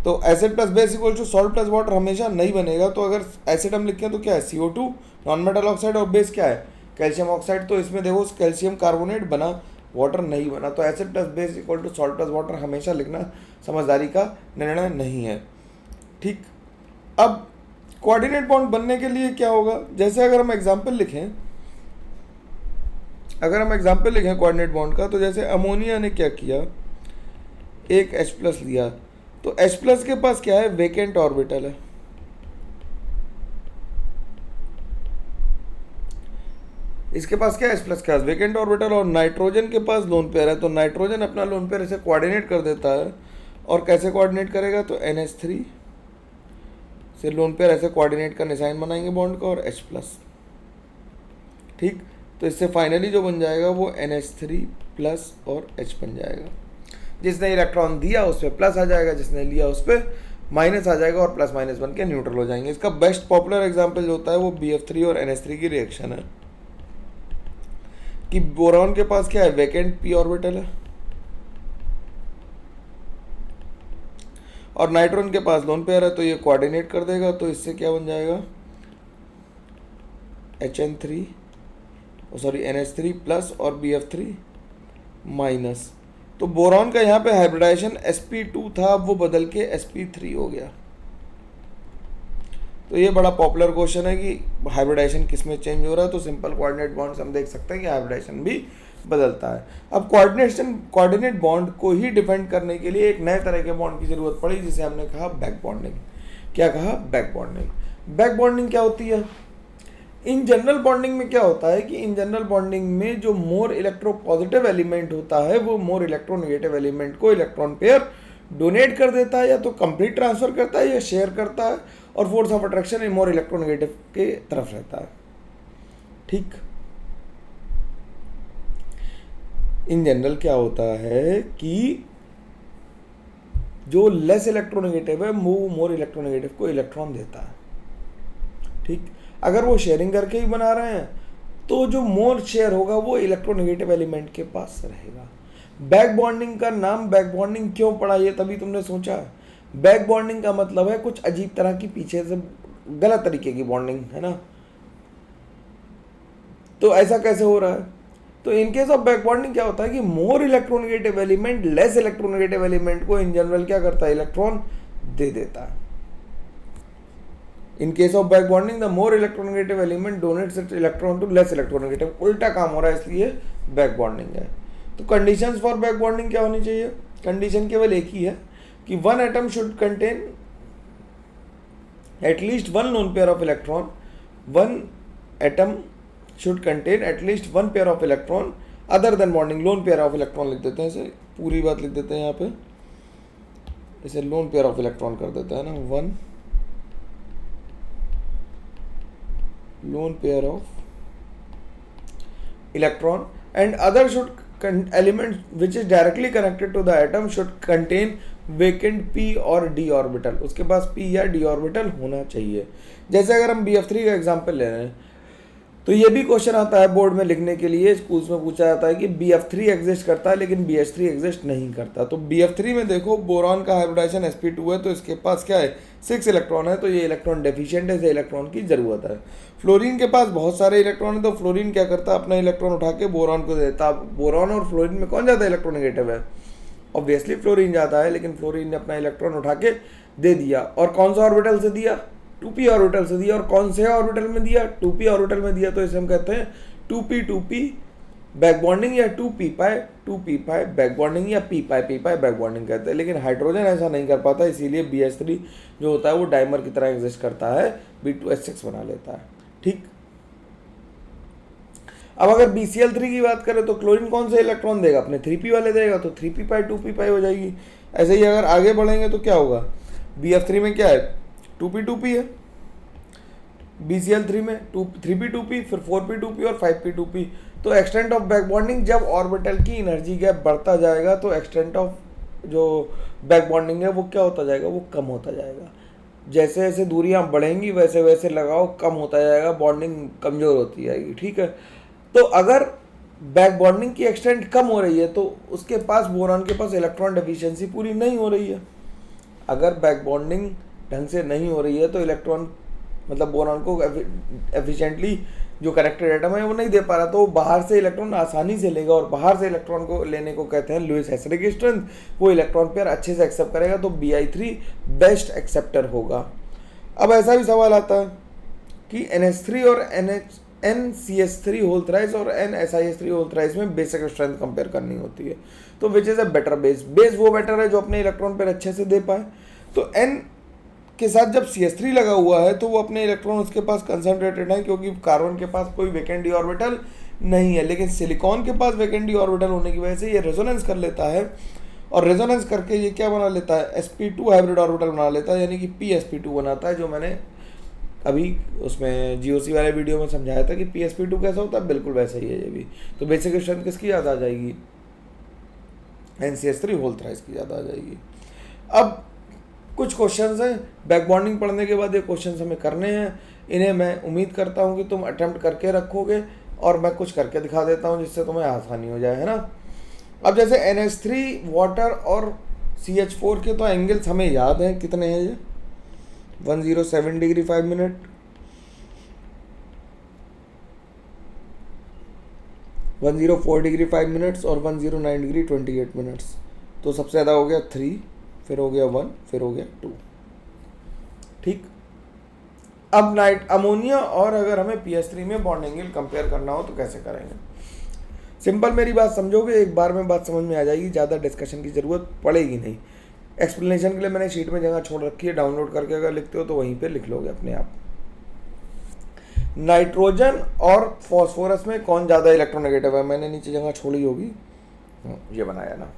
A: तो acid plus base equal to salt plus water हमेशा नहीं बनेगा। तो अगर एसिड हम लिखें तो क्या है? CO2 नॉन मेटल ऑक्साइड, और बेस क्या है? Calcium oxide. तो इसमें देखो कैल्शियम कार्बोनेट बना, वाटर नहीं बना। तो acid plus base equal to salt plus water हमेशा लिखना समझदारी का निर्णय नहीं है। ठीक, अब कोऑर्डिनेट बॉन्ड बनने के लिए क्या होगा? जैसे अगर हम एग्जाम्पल लिखें कोऑर्डिनेट बॉन्ड का, तो जैसे अमोनिया ने क्या किया, एक H+ लिया, तो H+ के पास क्या है? वेकेंट ऑर्बिटल है। इसके पास क्या है? H+ के पास वेकेंट ऑर्बिटल, और नाइट्रोजन के पास लोन पेयर है। तो नाइट्रोजन अपना लोन पेयर इसे कोऑर्डिनेट कर देता है। और कैसे कोऑर्डिनेट करेगा? तो NH3 से लोन पेयर ऐसे कोऑर्डिनेट का निशान बनाएंगे बॉन्ड का, और H+। ठीक, तो इससे फाइनली जो बन जाएगा वो NH3+ और H बन जाएगा। जिसने इलेक्ट्रॉन दिया उस पर प्लस आ जाएगा, जिसने लिया उस पर माइनस आ जाएगा, और प्लस माइनस बन के न्यूट्रल हो जाएंगे। इसका बेस्ट पॉपुलर एग्जाम्पल जो होता है वो BF3 और NH3 की रिएक्शन है, कि बोरॉन के पास क्या है? वेकेंट p ऑर्बिटल है, और नाइट्रोजन के पास लोन पेयर है तो ये कोऑर्डिनेट कर देगा, तो इससे क्या बन जाएगा HN3 सॉरी NH3 प्लस और BF3 माइनस। तो बोरॉन का यहाँ पे हाइब्रिडाइजेशन sp2 था, वो बदल के sp3 हो गया। तो ये बड़ा पॉपुलर क्वेश्चन है कि हाइब्रिडाइजेशन किस में चेंज हो रहा है, तो सिंपल कोऑर्डिनेट बॉन्ड से हम देख सकते हैं कि हाइब्रिडाइजेशन भी बदलता है। अब कोऑर्डिनेट बॉन्ड को ही डिफेंड करने के लिए एक नए तरह के बॉन्ड की जरूरत पड़ी, जिसे हमने कहा बैक बॉन्डिंग। क्या कहा? Back bonding. बैक बॉन्डिंग क्या होती है? इन जनरल बॉन्डिंग में क्या होता है कि इन जनरल बॉन्डिंग में जो मोर इलेक्ट्रोपॉजिटिव एलिमेंट होता है वो मोर इलेक्ट्रोनेगेटिव एलिमेंट को इलेक्ट्रॉन पेयर डोनेट कर देता है, या तो कंप्लीट ट्रांसफर करता है या शेयर करता है, और force of attraction more electronegative के तरफ रहता है। ठीक। इन जनरल क्या होता है कि जो लेस इलेक्ट्रोनेगेटिव है वो मोर इलेक्ट्रोनेगेटिव को इलेक्ट्रॉन देता है। ठीक। अगर वो शेयरिंग करके ही बना रहे हैं तो जो मोर शेयर होगा वो इलेक्ट्रोनेगेटिव एलिमेंट के पास रहेगा। बैक बॉन्डिंग का नाम बैक बॉन्डिंग क्यों पड़ा, ये तभी तुमने सोचा। बैक बॉन्डिंग का मतलब है कुछ अजीब तरह की पीछे से गलत तरीके की बॉन्डिंग, है ना। तो ऐसा कैसे हो रहा है? तो इन केस ऑफ बैक बॉन्डिंग क्या होता है कि मोर electronegative element less electronegative element को इन जनरल क्या करता है? इलेक्ट्रॉन दे देता है। In case of back bonding the more electronegative element donates its electron to less electronegative. उल्टा काम हो रहा है, इसलिए बैक बॉन्डिंग है। तो कंडीशंस फॉर बैक बॉन्डिंग क्या होनी चाहिए? कंडीशन केवल एक ही है कि one atom should contain at least one lone pair of electron, one atom should contain at least one pair of electron other than bonding. Lone pair of electron लिख देते हैं, इसे पूरी बात लिख देते हैं यहाँ पे, इसे लोन पेयर ऑफ इलेक्ट्रॉन कर देते हैं ना, one lone pair of electron and other should element which is directly connected to the atom should contain vacant p और d orbital। उसके पास p या d orbital होना चाहिए। जैसे अगर हम BF3 का एग्जांपल ले रहे हैं तो ये भी क्वेश्चन आता है बोर्ड में लिखने के लिए, स्कूल्स में पूछा जाता है कि BF3 एग्जिस्ट करता है लेकिन BH3 एग्जिस्ट नहीं करता। तो BF3 में देखो बोरॉन का हाइब्रिडाइजेशन sp2 है तो इसके पास क्या है? 6 इलेक्ट्रॉन है, तो ये इलेक्ट्रॉन डेफिशिएंट है, इसे इलेक्ट्रॉन की जरूरत है। फ्लोरीन के पास बहुत सारे इलेक्ट्रॉन है, तो फ्लोरीन क्या करता है? अपना इलेक्ट्रॉन उठा के बोरॉन को देता है। बोरॉन और फ्लोरीन में कौन ज़्यादा इलेक्ट्रोनेगेटिव है? ऑब्वियसली फ्लोरीन ज़्यादा है, लेकिन फ्लोरीन ने अपना इलेक्ट्रॉन उठा के दे दिया। और कौन सा ऑर्बिटल से दिया? 2p ऑर्बिटल से दिया। और कौन से ऑर्बिटल में दिया? 2p ऑर्बिटल में दिया। तो इसे हम कहते हैं 2p बैक बॉन्डिंग या 2p पाई बैक बॉन्डिंग या p पाई बैक बॉन्डिंग कहते हैं। लेकिन हाइड्रोजन ऐसा नहीं कर पाता, इसीलिए BH3 जो होता है वो डाइमर की तरह एग्जिस्ट करता है, B2H6 बना लेता है। ठीक। अब अगर BCl3 की बात करें तो क्लोरीन कौन से इलेक्ट्रॉन देगा? अपने 3p वाले देगा, तो 3p पाई 2p पाई हो जाएगी। ऐसे ही अगर आगे बढ़ेंगे तो क्या होगा? BF3 में क्या है? 2p है, BCl3 में 3p 2p, फिर 4p 2p और 5p 2p। तो एक्सटेंट ऑफ बैक बॉन्डिंग, जब ऑर्बिटल की एनर्जी गैप बढ़ता जाएगा तो एक्सटेंट ऑफ जो बैक बॉन्डिंग है वो क्या होता जाएगा? वो कम होता जाएगा। जैसे जैसे दूरियां बढ़ेंगी वैसे वैसे लगाव कम होता जाएगा, बॉन्डिंग कमज़ोर होती जाएगी। ठीक है। तो अगर बैक बॉन्डिंग की एक्सटेंट कम हो रही है तो उसके पास बोरॉन के पास इलेक्ट्रॉन डेफिशिएंसी पूरी नहीं हो रही है। अगर बैक बॉन्डिंग ढंग से नहीं हो रही है तो इलेक्ट्रॉन मतलब बोरॉन को एफिशिएंटली जो कनेक्टेड एटम है वो नहीं दे पा रहा, तो वो बाहर से इलेक्ट्रॉन आसानी से लेगा, और बाहर से इलेक्ट्रॉन को लेने को कहते हैं लुईस हेसरिक स्ट्रेंथ। वो इलेक्ट्रॉन पेयर अच्छे से एक्सेप्ट करेगा, तो Bi3 बेस्ट एक्सेप्टर होगा। अब ऐसा भी सवाल आता है कि NH3 और NCH3 होल थ्राइस और NSiH3 होल थ्राइस में बेसिक स्ट्रेंथ कंपेयर करनी होती है, तो which is a better base? Base वो बेटर है जो अपने इलेक्ट्रॉन पेयर अच्छे से दे पाए। तो N के साथ जब CH3 लगा हुआ है तो वो अपने इलेक्ट्रॉन उसके पास कंसंट्रेटेड है, क्योंकि कार्बन के पास कोई वैकेंट डी ऑर्बिटल नहीं है। लेकिन सिलिकॉन के पास वैकेंट डी ऑर्बिटल होने की वजह से ये रेजोनेंस कर लेता है, और रेजोनेंस करके ये क्या बना लेता है? sp2 हाइब्रिड ऑर्बिटल बना लेता है, यानी कि psp2 बनाता है, जो मैंने अभी उसमें GOC वाले वीडियो में समझाया था कि psp2 कैसा होता है, बिल्कुल वैसा ही है ये भी। तो बेसिक स्ट्रेंथ किसकी याद आ जाएगी? NCH3 होल थ्राइस की याद आ जाएगी। अब कुछ क्वेश्चंस हैं, बैक बॉन्डिंग पढ़ने के बाद ये क्वेश्चंस हमें करने हैं। इन्हें मैं उम्मीद करता हूँ कि तुम अटेम्प्ट करके रखोगे, और मैं कुछ करके दिखा देता हूँ जिससे तुम्हें आसानी हो जाए, है ना। अब जैसे NH3 वाटर और CH4 के तो एंगल्स हमें याद हैं कितने हैं ये, 107 डिग्री 5 मिनट, 104 डिग्री 5 मिनट्स और 109 डिग्री 28 मिनट्स। तो सबसे ज़्यादा हो गया 3, फिर हो गया 1, फिर हो गया 2। ठीक। अब अमोनिया और अगर हमें PS3 में बॉन्ड एंगल कंपेयर करना हो तो कैसे करेंगे? सिंपल, मेरी बात समझोगे एक बार में बात समझ में आ जाएगी, ज़्यादा डिस्कशन की ज़रूरत पड़ेगी नहीं। एक्सप्लेनेशन के लिए मैंने शीट में जगह छोड़ रखी है, डाउनलोड करके अगर लिखते हो तो वहीं पे लिख लोगे अपने आप। नाइट्रोजन और फॉस्फोरस में कौन ज़्यादा इलेक्ट्रोनेगेटिव है? मैंने नीचे जगह छोड़ी होगी, ये बनाया ना।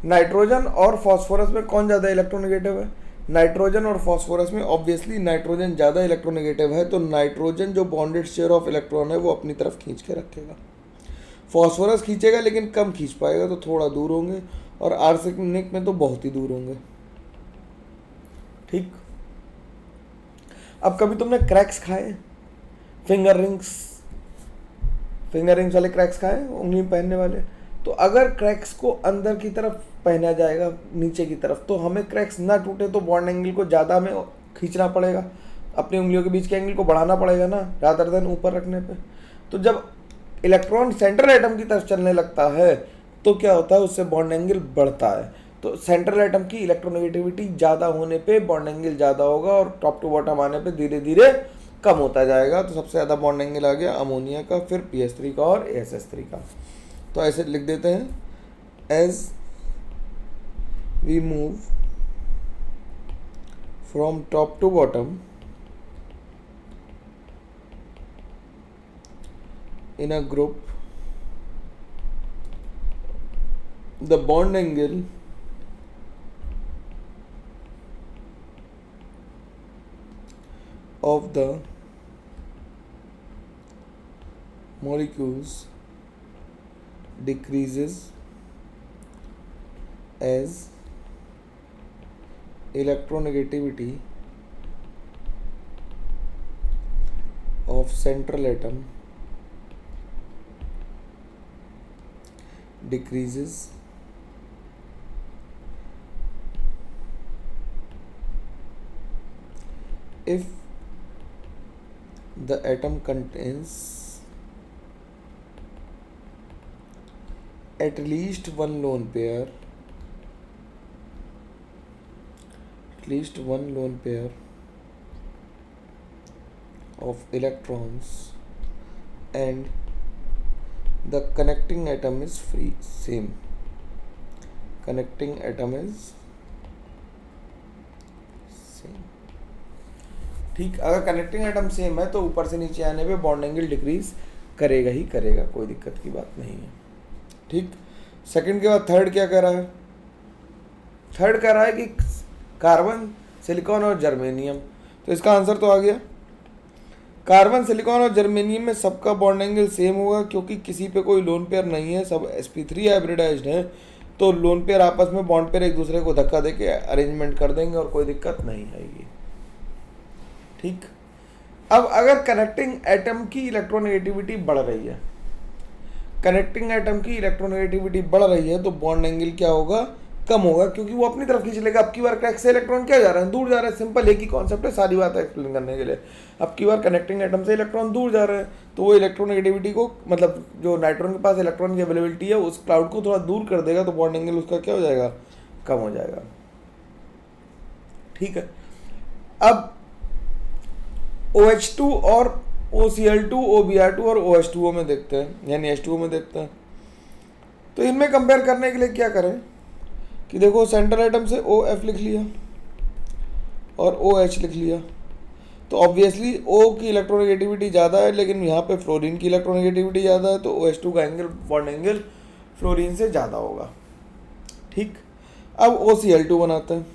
A: नाइट्रोजन और फॉस्फोरस में कौन ज़्यादा इलेक्ट्रोनेगेटिव है? नाइट्रोजन और फॉस्फोरस में ऑब्वियसली नाइट्रोजन ज़्यादा इलेक्ट्रोनेगेटिव है, तो नाइट्रोजन जो बॉन्डेड शेयर ऑफ इलेक्ट्रॉन है वो अपनी तरफ खींच के रखेगा। फॉस्फोरस खींचेगा लेकिन कम खींच पाएगा, तो थोड़ा दूर होंगे, और आर्सेनिक में तो बहुत ही दूर होंगे। ठीक। अब कभी तुमने क्रैक्स खाए, फिंगर रिंग्स वाले क्रैक्स खाए, उंगली में पहनने वाले? तो अगर क्रैक्स को अंदर की तरफ पहना जाएगा नीचे की तरफ, तो हमें क्रैक्स ना टूटे तो बॉन्ड एंगल को ज़्यादा हमें खींचना पड़ेगा, अपनी उंगलियों के बीच के एंगल को बढ़ाना पड़ेगा ना, रादर देन ऊपर रखने पे। तो जब इलेक्ट्रॉन सेंट्रल एटम की तरफ चलने लगता है तो क्या होता है, उससे बॉन्ड एंगल बढ़ता है। तो सेंट्रल एटम की इलेक्ट्रोनेगेटिविटी ज़्यादा होने पे बॉन्ड एंगल ज़्यादा होगा, और टॉप टू बॉटम आने पे धीरे धीरे कम होता जाएगा। तो सबसे ज़्यादा बॉन्ड एंगल आ गया अमोनिया का, फिर PS3 का और ASS3 का। तो ऐसे लिख देते हैं, as we move from top to bottom in a group, the bond angle of the molecules decreases as electronegativity of central atom decreases if the atom contains at least one lone pair of electrons and the connecting atom is free. Same, connecting atom is same। ठीक। अगर कनेक्टिंग एटम सेम है तो ऊपर से नीचे आने पे बॉन्ड एंगल डिक्रीज करेगा ही करेगा, कोई दिक्कत की बात नहीं है। ठीक। सेकंड के बाद थर्ड क्या कह रहा है? थर्ड कह रहा है कि कार्बन, सिलिकॉन और जर्मेनियम। तो इसका आंसर तो आ गया, कार्बन, सिलिकॉन और जर्मेनियम में सबका बॉन्ड एंगल सेम होगा, क्योंकि किसी पे कोई लोन पेयर नहीं है, सब sp3 हाइब्रिडाइज्ड हैं। तो लोन पेयर आपस में बॉन्ड पेयर एक दूसरे को धक्का देके अरेंजमेंट कर देंगे और कोई दिक्कत नहीं आएगी। ठीक। अब अगर कनेक्टिंग एटम की इलेक्ट्रोनेगेटिविटी बढ़ रही है, कनेक्टिंग एटम की इलेक्ट्रोनेगेटिविटी बढ़ रही है, तो बॉन्ड एंगल क्या होगा? कम होगा, क्योंकि वो अपनी तरफ खींच लेगा। अब की बार क्रैक से इलेक्ट्रॉन क्या जा रहे हैं? दूर जा रहे हैं। सिंपल एक ही कॉन्सेप्ट है, सारी बात एक्सप्लेन करने के लिए। अब की बार कनेक्टिंग एटम से इलेक्ट्रॉन दूर जा रहे हैं, तो वो इलेक्ट्रोनेगेटिविटी को, मतलब जो नाइट्रॉन के पास इलेक्ट्रॉन की अवेलेबिलिटी है उस क्लाउड को थोड़ा दूर कर देगा, तो बॉन्ड एंगल उसका क्या हो जाएगा? कम हो जाएगा। ठीक है। अब OH2 और OCl2, OBr2 और OH2O में देखते हैं, यानी H2O में देखते हैं। तो इनमें कंपेयर करने के लिए क्या करें कि देखो, सेंट्रल एटम से OF लिख लिया और OH लिख लिया, तो ऑब्वियसली O की इलेक्ट्रोनेगेटिविटी ज़्यादा है, लेकिन यहाँ पे फ्लोरीन की इलेक्ट्रोनेगेटिविटी ज़्यादा है, तो OH2 का एंगल, बॉन्ड एंगल फ्लोरीन से ज़्यादा होगा। ठीक। अब OCl2 बनाते हैं।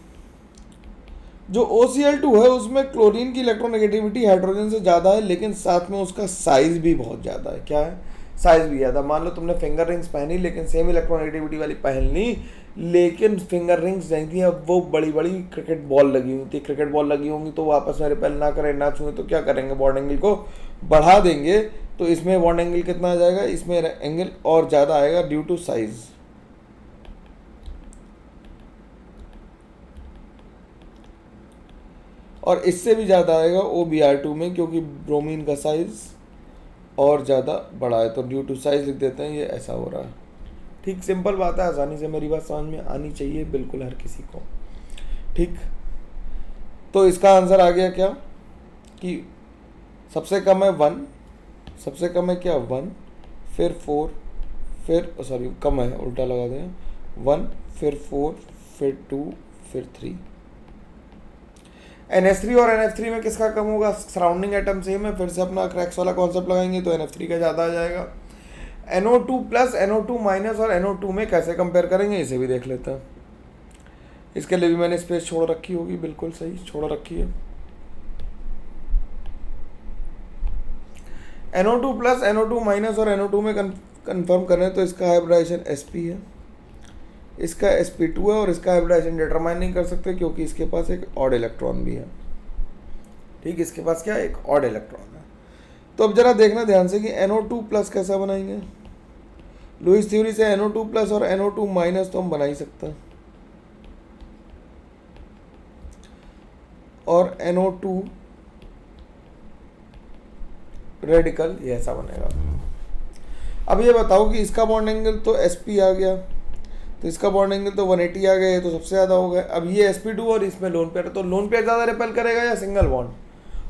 A: जो OCl2 है उसमें क्लोरीन की इलेक्ट्रोनेगेटिविटी हाइड्रोजन से ज़्यादा है, लेकिन साथ में उसका साइज़ भी बहुत ज़्यादा है। क्या है? साइज़ भी ज़्यादा। मान लो तुमने फिंगर रिंग्स पहनी, लेकिन सेम इलेक्ट्रोनेगेटिविटी वाली पहन ली, लेकिन फिंगर रिंग्स नहीं थी, अब वो बड़ी बड़ी क्रिकेट बॉल लगी हुई थी। क्रिकेट बॉल लगी होंगी तो वो आपस में रिपेल ना करें, ना छुएं, तो क्या करेंगे? बॉन्ड एंगल को बढ़ा देंगे। तो इसमें बॉन्ड एंगल कितना आ जाएगा? इसमें एंगल और ज़्यादा आएगा ड्यू टू साइज़। और इससे भी ज़्यादा आएगा OBr2 में, क्योंकि ब्रोमीन का साइज़ और ज़्यादा बड़ा है, तो ड्यू टू साइज लिख देते हैं, ये ऐसा हो रहा है। ठीक, सिंपल बात है, आसानी से मेरी बात समझ में आनी चाहिए बिल्कुल हर किसी को। ठीक, तो इसका आंसर आ गया क्या कि सबसे कम है 1, सबसे कम है क्या 1, फिर 4, फिर सॉरी कम है, उल्टा लगा दें, 1 फिर 4 फिर 2 फिर 3। NH3 और NF3 में किसका कम होगा? सराउंडिंग एटम सेम है, फिर से अपना क्रैक्स वाला कॉन्सेप्ट लगाएंगे तो NF3 का ज़्यादा आ जाएगा। NO2 प्लस NO2 माइनस और NO2 में कैसे कंपेयर करेंगे इसे भी देख लेते हैं। इसके लिए भी मैंने स्पेस छोड़ रखी होगी, बिल्कुल सही छोड़ रखी है। NO2 प्लस NO2 माइनस और NO2 में कंफर्म करें तो इसका हाइब्रिडाइजेशन sp है, इसका sp2 है, और इसका हाइब्रिडाइजेशन डिटरमाइन नहीं कर सकते क्योंकि इसके पास एक ऑड इलेक्ट्रॉन भी है। ठीक, इसके पास क्या एक ऑड इलेक्ट्रॉन है। तो अब जरा देखना ध्यान से कि NO2 प्लस कैसा बनाएंगे। लुईस थ्योरी से NO2 प्लस और NO2 माइनस तो हम बना ही सकते हैं, और NO2 रेडिकल ये ऐसा बनेगा। अब ये बताओ कि इसका बॉन्ड एंगल तो sp आ गया, तो इसका बॉन्ड एंगल तो 180 आ गया, ये तो सबसे ज़्यादा हो गया। अब ये sp2 और इसमें लोन पेयर, तो लोन पेयर ज़्यादा रिपेल करेगा या single bond?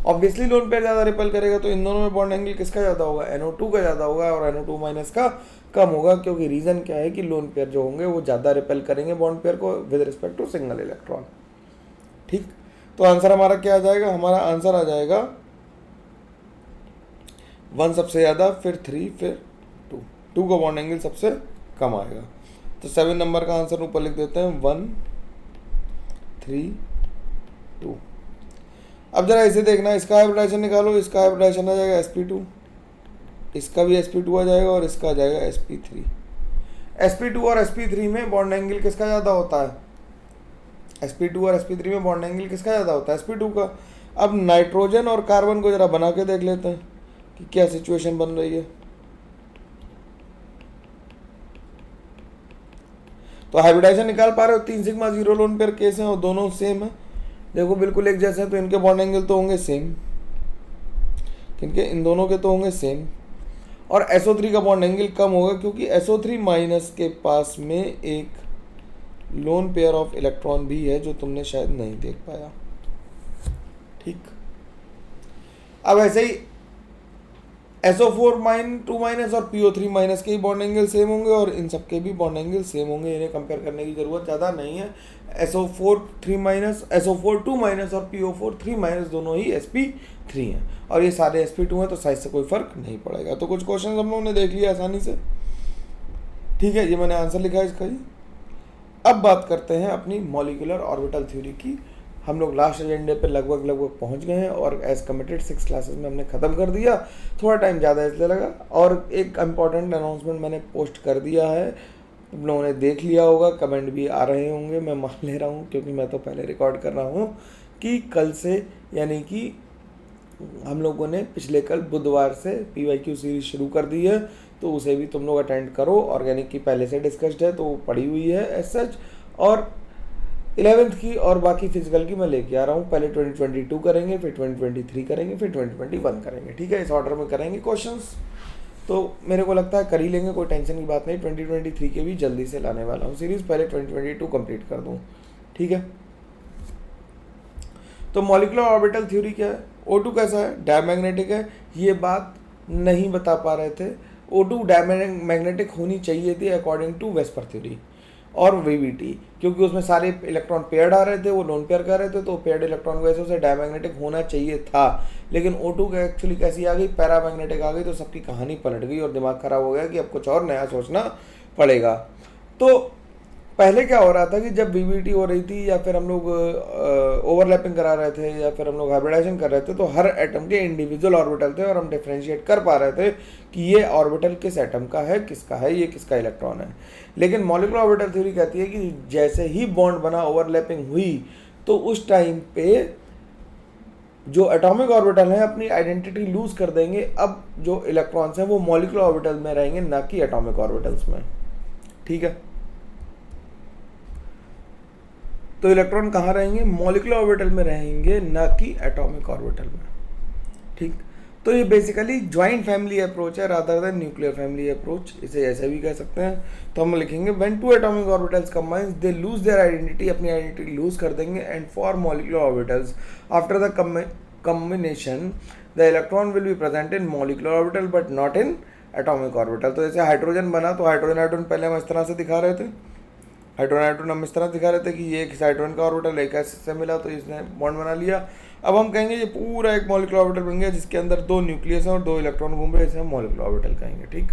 A: Obviously lone pair ज़्यादा रिपेल करेगा, तो इन दोनों में बॉन्ड एंगल किसका ज़्यादा होगा? NO2 का ज़्यादा होगा और NO2 माइनस का कम होगा, क्योंकि रीज़न क्या है कि लोन पेयर जो होंगे वो ज़्यादा रिपेल करेंगे बॉन्ड पेयर को with respect to single electron. ठीक, तो आंसर हमारा क्या आ जाएगा? हमारा आंसर आ जाएगा 1 सबसे ज़्यादा, फिर 3, फिर 2 का बॉन्ड एंगल सबसे कम आएगा। तो 7 नंबर का आंसर ऊपर लिख देते हैं 1 3 2। अब जरा इसे देखना, इसका हाइब्रिडाइजेशन निकालो, इसका हाइब्रिडाइजेशन आ जाएगा sp2, इसका भी sp2 आ जाएगा और इसका आ जाएगा sp3। sp2 और sp3 में बॉन्ड एंगल किसका ज़्यादा होता है? sp2 और sp3 में बॉन्ड एंगल किसका ज़्यादा होता है? sp2 का। अब नाइट्रोजन और कार्बन को जरा बना के देख लेते हैं कि क्या सिचुएशन बन रही है। तो हाइब्रिडाइजेशन निकाल पा रहे हो, 3 सिग्मा 0 लोन पेयर केस हैं और दोनों सेम है, देखो बिल्कुल एक जैसे हैं, तो इनके बॉन्ड एंगल तो होंगे सेम, इनके इन दोनों के तो होंगे सेम। और SO3 का बॉन्ड एंगल कम होगा क्योंकि SO3 माइनस के पास में एक लोन पेयर ऑफ इलेक्ट्रॉन भी है जो तुमने शायद नहीं देख पाया। ठीक, अब ऐसे ही SO4 2 माइनस और PO3 माइनस के ही बॉन्ड एंगल सेम होंगे और इन सब के भी बॉन्ड एंगल सेम होंगे, इन्हें कंपेयर करने की ज़रूरत ज़्यादा नहीं है। SO4 2 माइनस और PO4 3 माइनस दोनों ही sp3 हैं और ये सारे sp2 हैं, तो साइज से कोई फर्क नहीं पड़ेगा। तो कुछ क्वेश्चन हम लोगों ने देख लिया आसानी से। ठीक है, ये मैंने आंसर लिखा है इसका ही। अब बात करते हैं अपनी मॉलिक्यूलर ऑर्बिटल थ्योरी की। हम लोग लास्ट एजेंडे पे लगभग पहुंच गए हैं और एज कमिटेड 6 क्लासेस में हमने ख़त्म कर दिया। थोड़ा टाइम ज़्यादा इसलिए लगा, और एक इम्पॉर्टेंट अनाउंसमेंट मैंने पोस्ट कर दिया है, तुम लोगों ने देख लिया होगा, कमेंट भी आ रहे होंगे, मैं मान ले रहा हूँ क्योंकि मैं तो पहले रिकॉर्ड कर रहा हूँ कि कल से, यानी कि हम लोगों ने पिछले कल बुधवार से PYQ सीरीज शुरू कर दी है, तो उसे भी तुम लोग अटेंड करो। ऑर्गेनिक की पहले से डिस्कस्ड है तो वो पड़ी हुई है एज सच, और 11th की और बाकी फिजिकल की मैं लेके आ रहा हूँ। पहले 2022 करेंगे, फिर 2023 करेंगे, फिर 2021 करेंगे। ठीक है, इस ऑर्डर में करेंगे क्वेश्चंस, तो मेरे को लगता है कर ही लेंगे, कोई टेंशन की बात नहीं। 2023 के भी जल्दी से लाने वाला हूँ सीरीज, पहले 2022 कंप्लीट कर दूँ। ठीक है, तो मॉलिक्यूलर ऑर्बिटल थ्योरी क्या है? O2 कैसा है? डायमैग्नेटिक है, ये बात नहीं बता पा रहे थे। O2 डायमैग्नेटिक होनी चाहिए थी अकॉर्डिंग टू वेस्पर थ्योरी और VBT, क्योंकि उसमें सारे इलेक्ट्रॉन पेयर्ड आ रहे थे, वो लोन पेयर कर रहे थे, तो पेयर्ड इलेक्ट्रॉन की वजह से डायमैग्नेटिक होना चाहिए था। लेकिन O2 का एक्चुअली कैसी आ गई? पैरामैग्नेटिक आ गई, तो सबकी कहानी पलट गई और दिमाग खराब हो गया कि अब कुछ और नया सोचना पड़ेगा। तो पहले क्या हो रहा था कि जब VBT हो रही थी या फिर हम लोग ओवरलैपिंग करा रहे थे या फिर हम लोग हाइब्रिडाइजेशन कर रहे थे, तो हर एटम के इंडिविजुअल ऑर्बिटल थे और हम डिफरेंशिएट कर पा रहे थे कि ये ऑर्बिटल किस एटम का है, किसका है, ये किसका इलेक्ट्रॉन है। लेकिन मॉलिक्यूलर ऑर्बिटल थ्योरी कहती है कि जैसे ही बॉन्ड बना, ओवरलैपिंग हुई, तो उस टाइम पे जो एटॉमिक ऑर्बिटल हैं अपनी आइडेंटिटी लूज कर देंगे। अब जो इलेक्ट्रॉन्स हैं वो मॉलिक्यूलर ऑर्बिटल में रहेंगे, ना कि एटॉमिक ऑर्बिटल्स में। ठीक है, तो इलेक्ट्रॉन कहाँ रहेंगे, मॉलिक्यूलर ऑर्बिटल में रहेंगे, ना कि एटॉमिक ऑर्बिटल में। ठीक, तो ये बेसिकली ज्वाइंट फैमिली अप्रोच है rather than nuclear family approach, इसे ऐसे भी कह सकते हैं। तो हम लिखेंगे when two atomic orbitals combine they lose their identity, अपनी आइडेंटिटी लूज कर देंगे, and for molecular orbitals after the combination the electron will be present in molecular orbital but not in atomic orbital. तो जैसे हाइड्रोजन बना तो हाइड्रोजन हाइड्रोजन पहले हम इस तरह से दिखा रहे थे, हाइड्रोजन हाइड्रोजन हम इस तरह दिखा रहे थे कि ये एक हाइड्रोजन का ऑर्बिटल एक ऐसे से मिला तो इसने बॉन्ड बना लिया। अब हम कहेंगे ये पूरा एक मॉलिक्यूलर ऑर्बिटल बन गया जिसके अंदर 2 न्यूक्लियस हैं और 2 इलेक्ट्रॉन घूम रहे हैं, इसे हम मॉलिक्यूलर ऑर्बिटल कहेंगे। ठीक,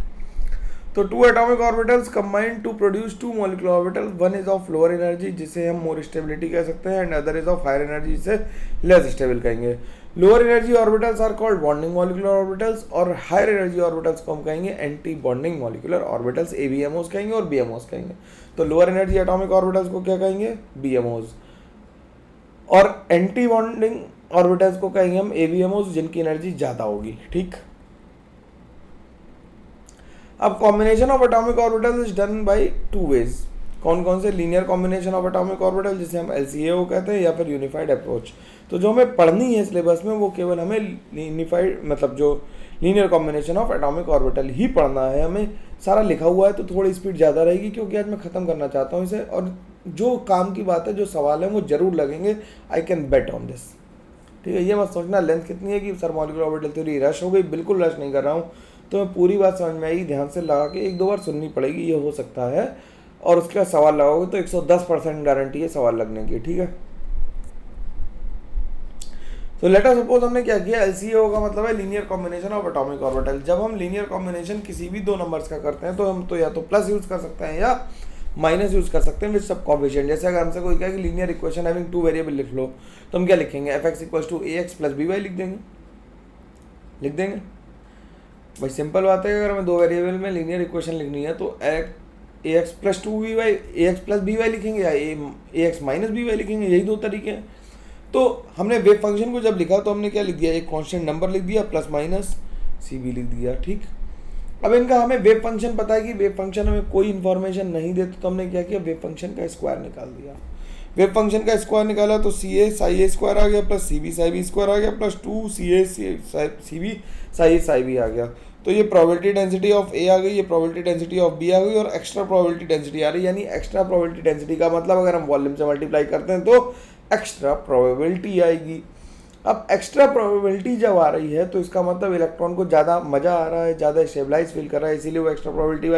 A: तो 2 atomic orbitals combine to produce 2 molecular orbital, one is of lower energy जिसे हम मोर स्टेबिलिटी कह सकते हैं, and other is of higher energy जिसे लेस स्टेबल कहेंगे। Lower energy orbitals are called bonding molecular orbitals, और हायर एनर्जी ऑर्बिटल्स को हम कहेंगे anti bonding molecular orbitals, ABMOs कहेंगे और BMOs कहेंगे। तो लोअर एनर्जी एटॉमिक ऑर्बिटल्स को क्या कहेंगे, BMOs, और एंटी बॉन्डिंग ऑर्बिटल्स को कहेंगे हम ABMOs, जिनकी एनर्जी ज़्यादा होगी। ठीक, अब combination of atomic orbitals is done by 2 ways. कौन कौन से, linear combination of atomic orbital जिसे हम LCAO कहते हैं, या फिर यूनिफाइड अप्रोच। तो जो हमें पढ़नी है सिलेबस में वो केवल हमें यूनिफाइड मतलब जो linear combination of atomic orbital ही पढ़ना है। हमें सारा लिखा हुआ है तो थोड़ी स्पीड ज़्यादा रहेगी, क्योंकि आज मैं ख़त्म करना चाहता हूँ इसे, और जो काम की बात है, जो सवाल है वो जरूर लगेंगे, I can bet on this. ठीक है, ये मत सोचना लेंथ कितनी है कि sir molecular orbital theory rush हो गई, बिल्कुल रश नहीं कर रहा हूँ। तो मैं पूरी बात समझ में आई, ध्यान से लगा के 1-2 बार सुननी पड़ेगी, ये हो सकता है, और उसके बाद सवाल लगाओगे तो 110% गारंटी है सवाल लगने की। ठीक है, तो लेट अस सपोज हमने क्या किया, LCAO का मतलब है linear combination of atomic orbital. जब हम लीनियर कॉम्बिनेशन किसी भी 2 नंबर्स का करते हैं तो हम तो या तो प्लस यूज कर सकते हैं या माइनस यूज कर सकते हैं विद सब कोएफिशिएंट। जैसे अगर हमसे कोई कहे कि लीनियर इक्वेशन हैविंग 2 वेरिएबल लिख लो, तो हम क्या लिखेंगे, fx = ax + by लिख देंगे। भाई सिंपल बात है, अगर हमें 2 वेरिएबल में लीनियर इक्वेशन लिखनी है तो ax + 2by ax + by लिखेंगे या ax - by लिखेंगे, यही 2 तरीके हैं। तो हमने वेव फंक्शन को जब लिखा तो हमने क्या लिख दिया, एक कांस्टेंट नंबर लिख दिया प्लस माइनस cb लिख दिया। ठीक, अब इनका हमें वेव फंक्शन पता है कि वेव फंक्शन हमें कोई इन्फॉर्मेशन नहीं देता, तो हमने क्या किया, वेव फंक्शन का स्क्वायर निकाल दिया। वेव फंक्शन का स्क्वायर निकाला तो CA psi a स्क्वायर आ गया plus CB psi b square आ गया plus 2CA CB psi a psi b आ गया। तो ये प्रोबेबिलिटी डेंसिटी ऑफ A आ गई, ये प्रोबेबिलिटी डेंसिटी ऑफ B आ गई, और एक्स्ट्रा प्रोबेबिलिटी डेंसिटी आ रही है। यानी एक्स्ट्रा प्रोबेबिलिटी डेंसिटी का मतलब अगर हम वॉल्यूम से मल्टीप्लाई करते हैं तो एक्स्ट्रा प्रोबेबिलिटी आएगी। अब एक्स्ट्रा प्रोबेबिलिटी जब आ रही है तो इसका मतलब इलेक्ट्रॉन को ज़्यादा मज़ा आ रहा है, ज़्यादा स्टेबलाइज फील कर रहा है, इसीलिए वो एक्स्ट्रा प्रोबेबिलिटी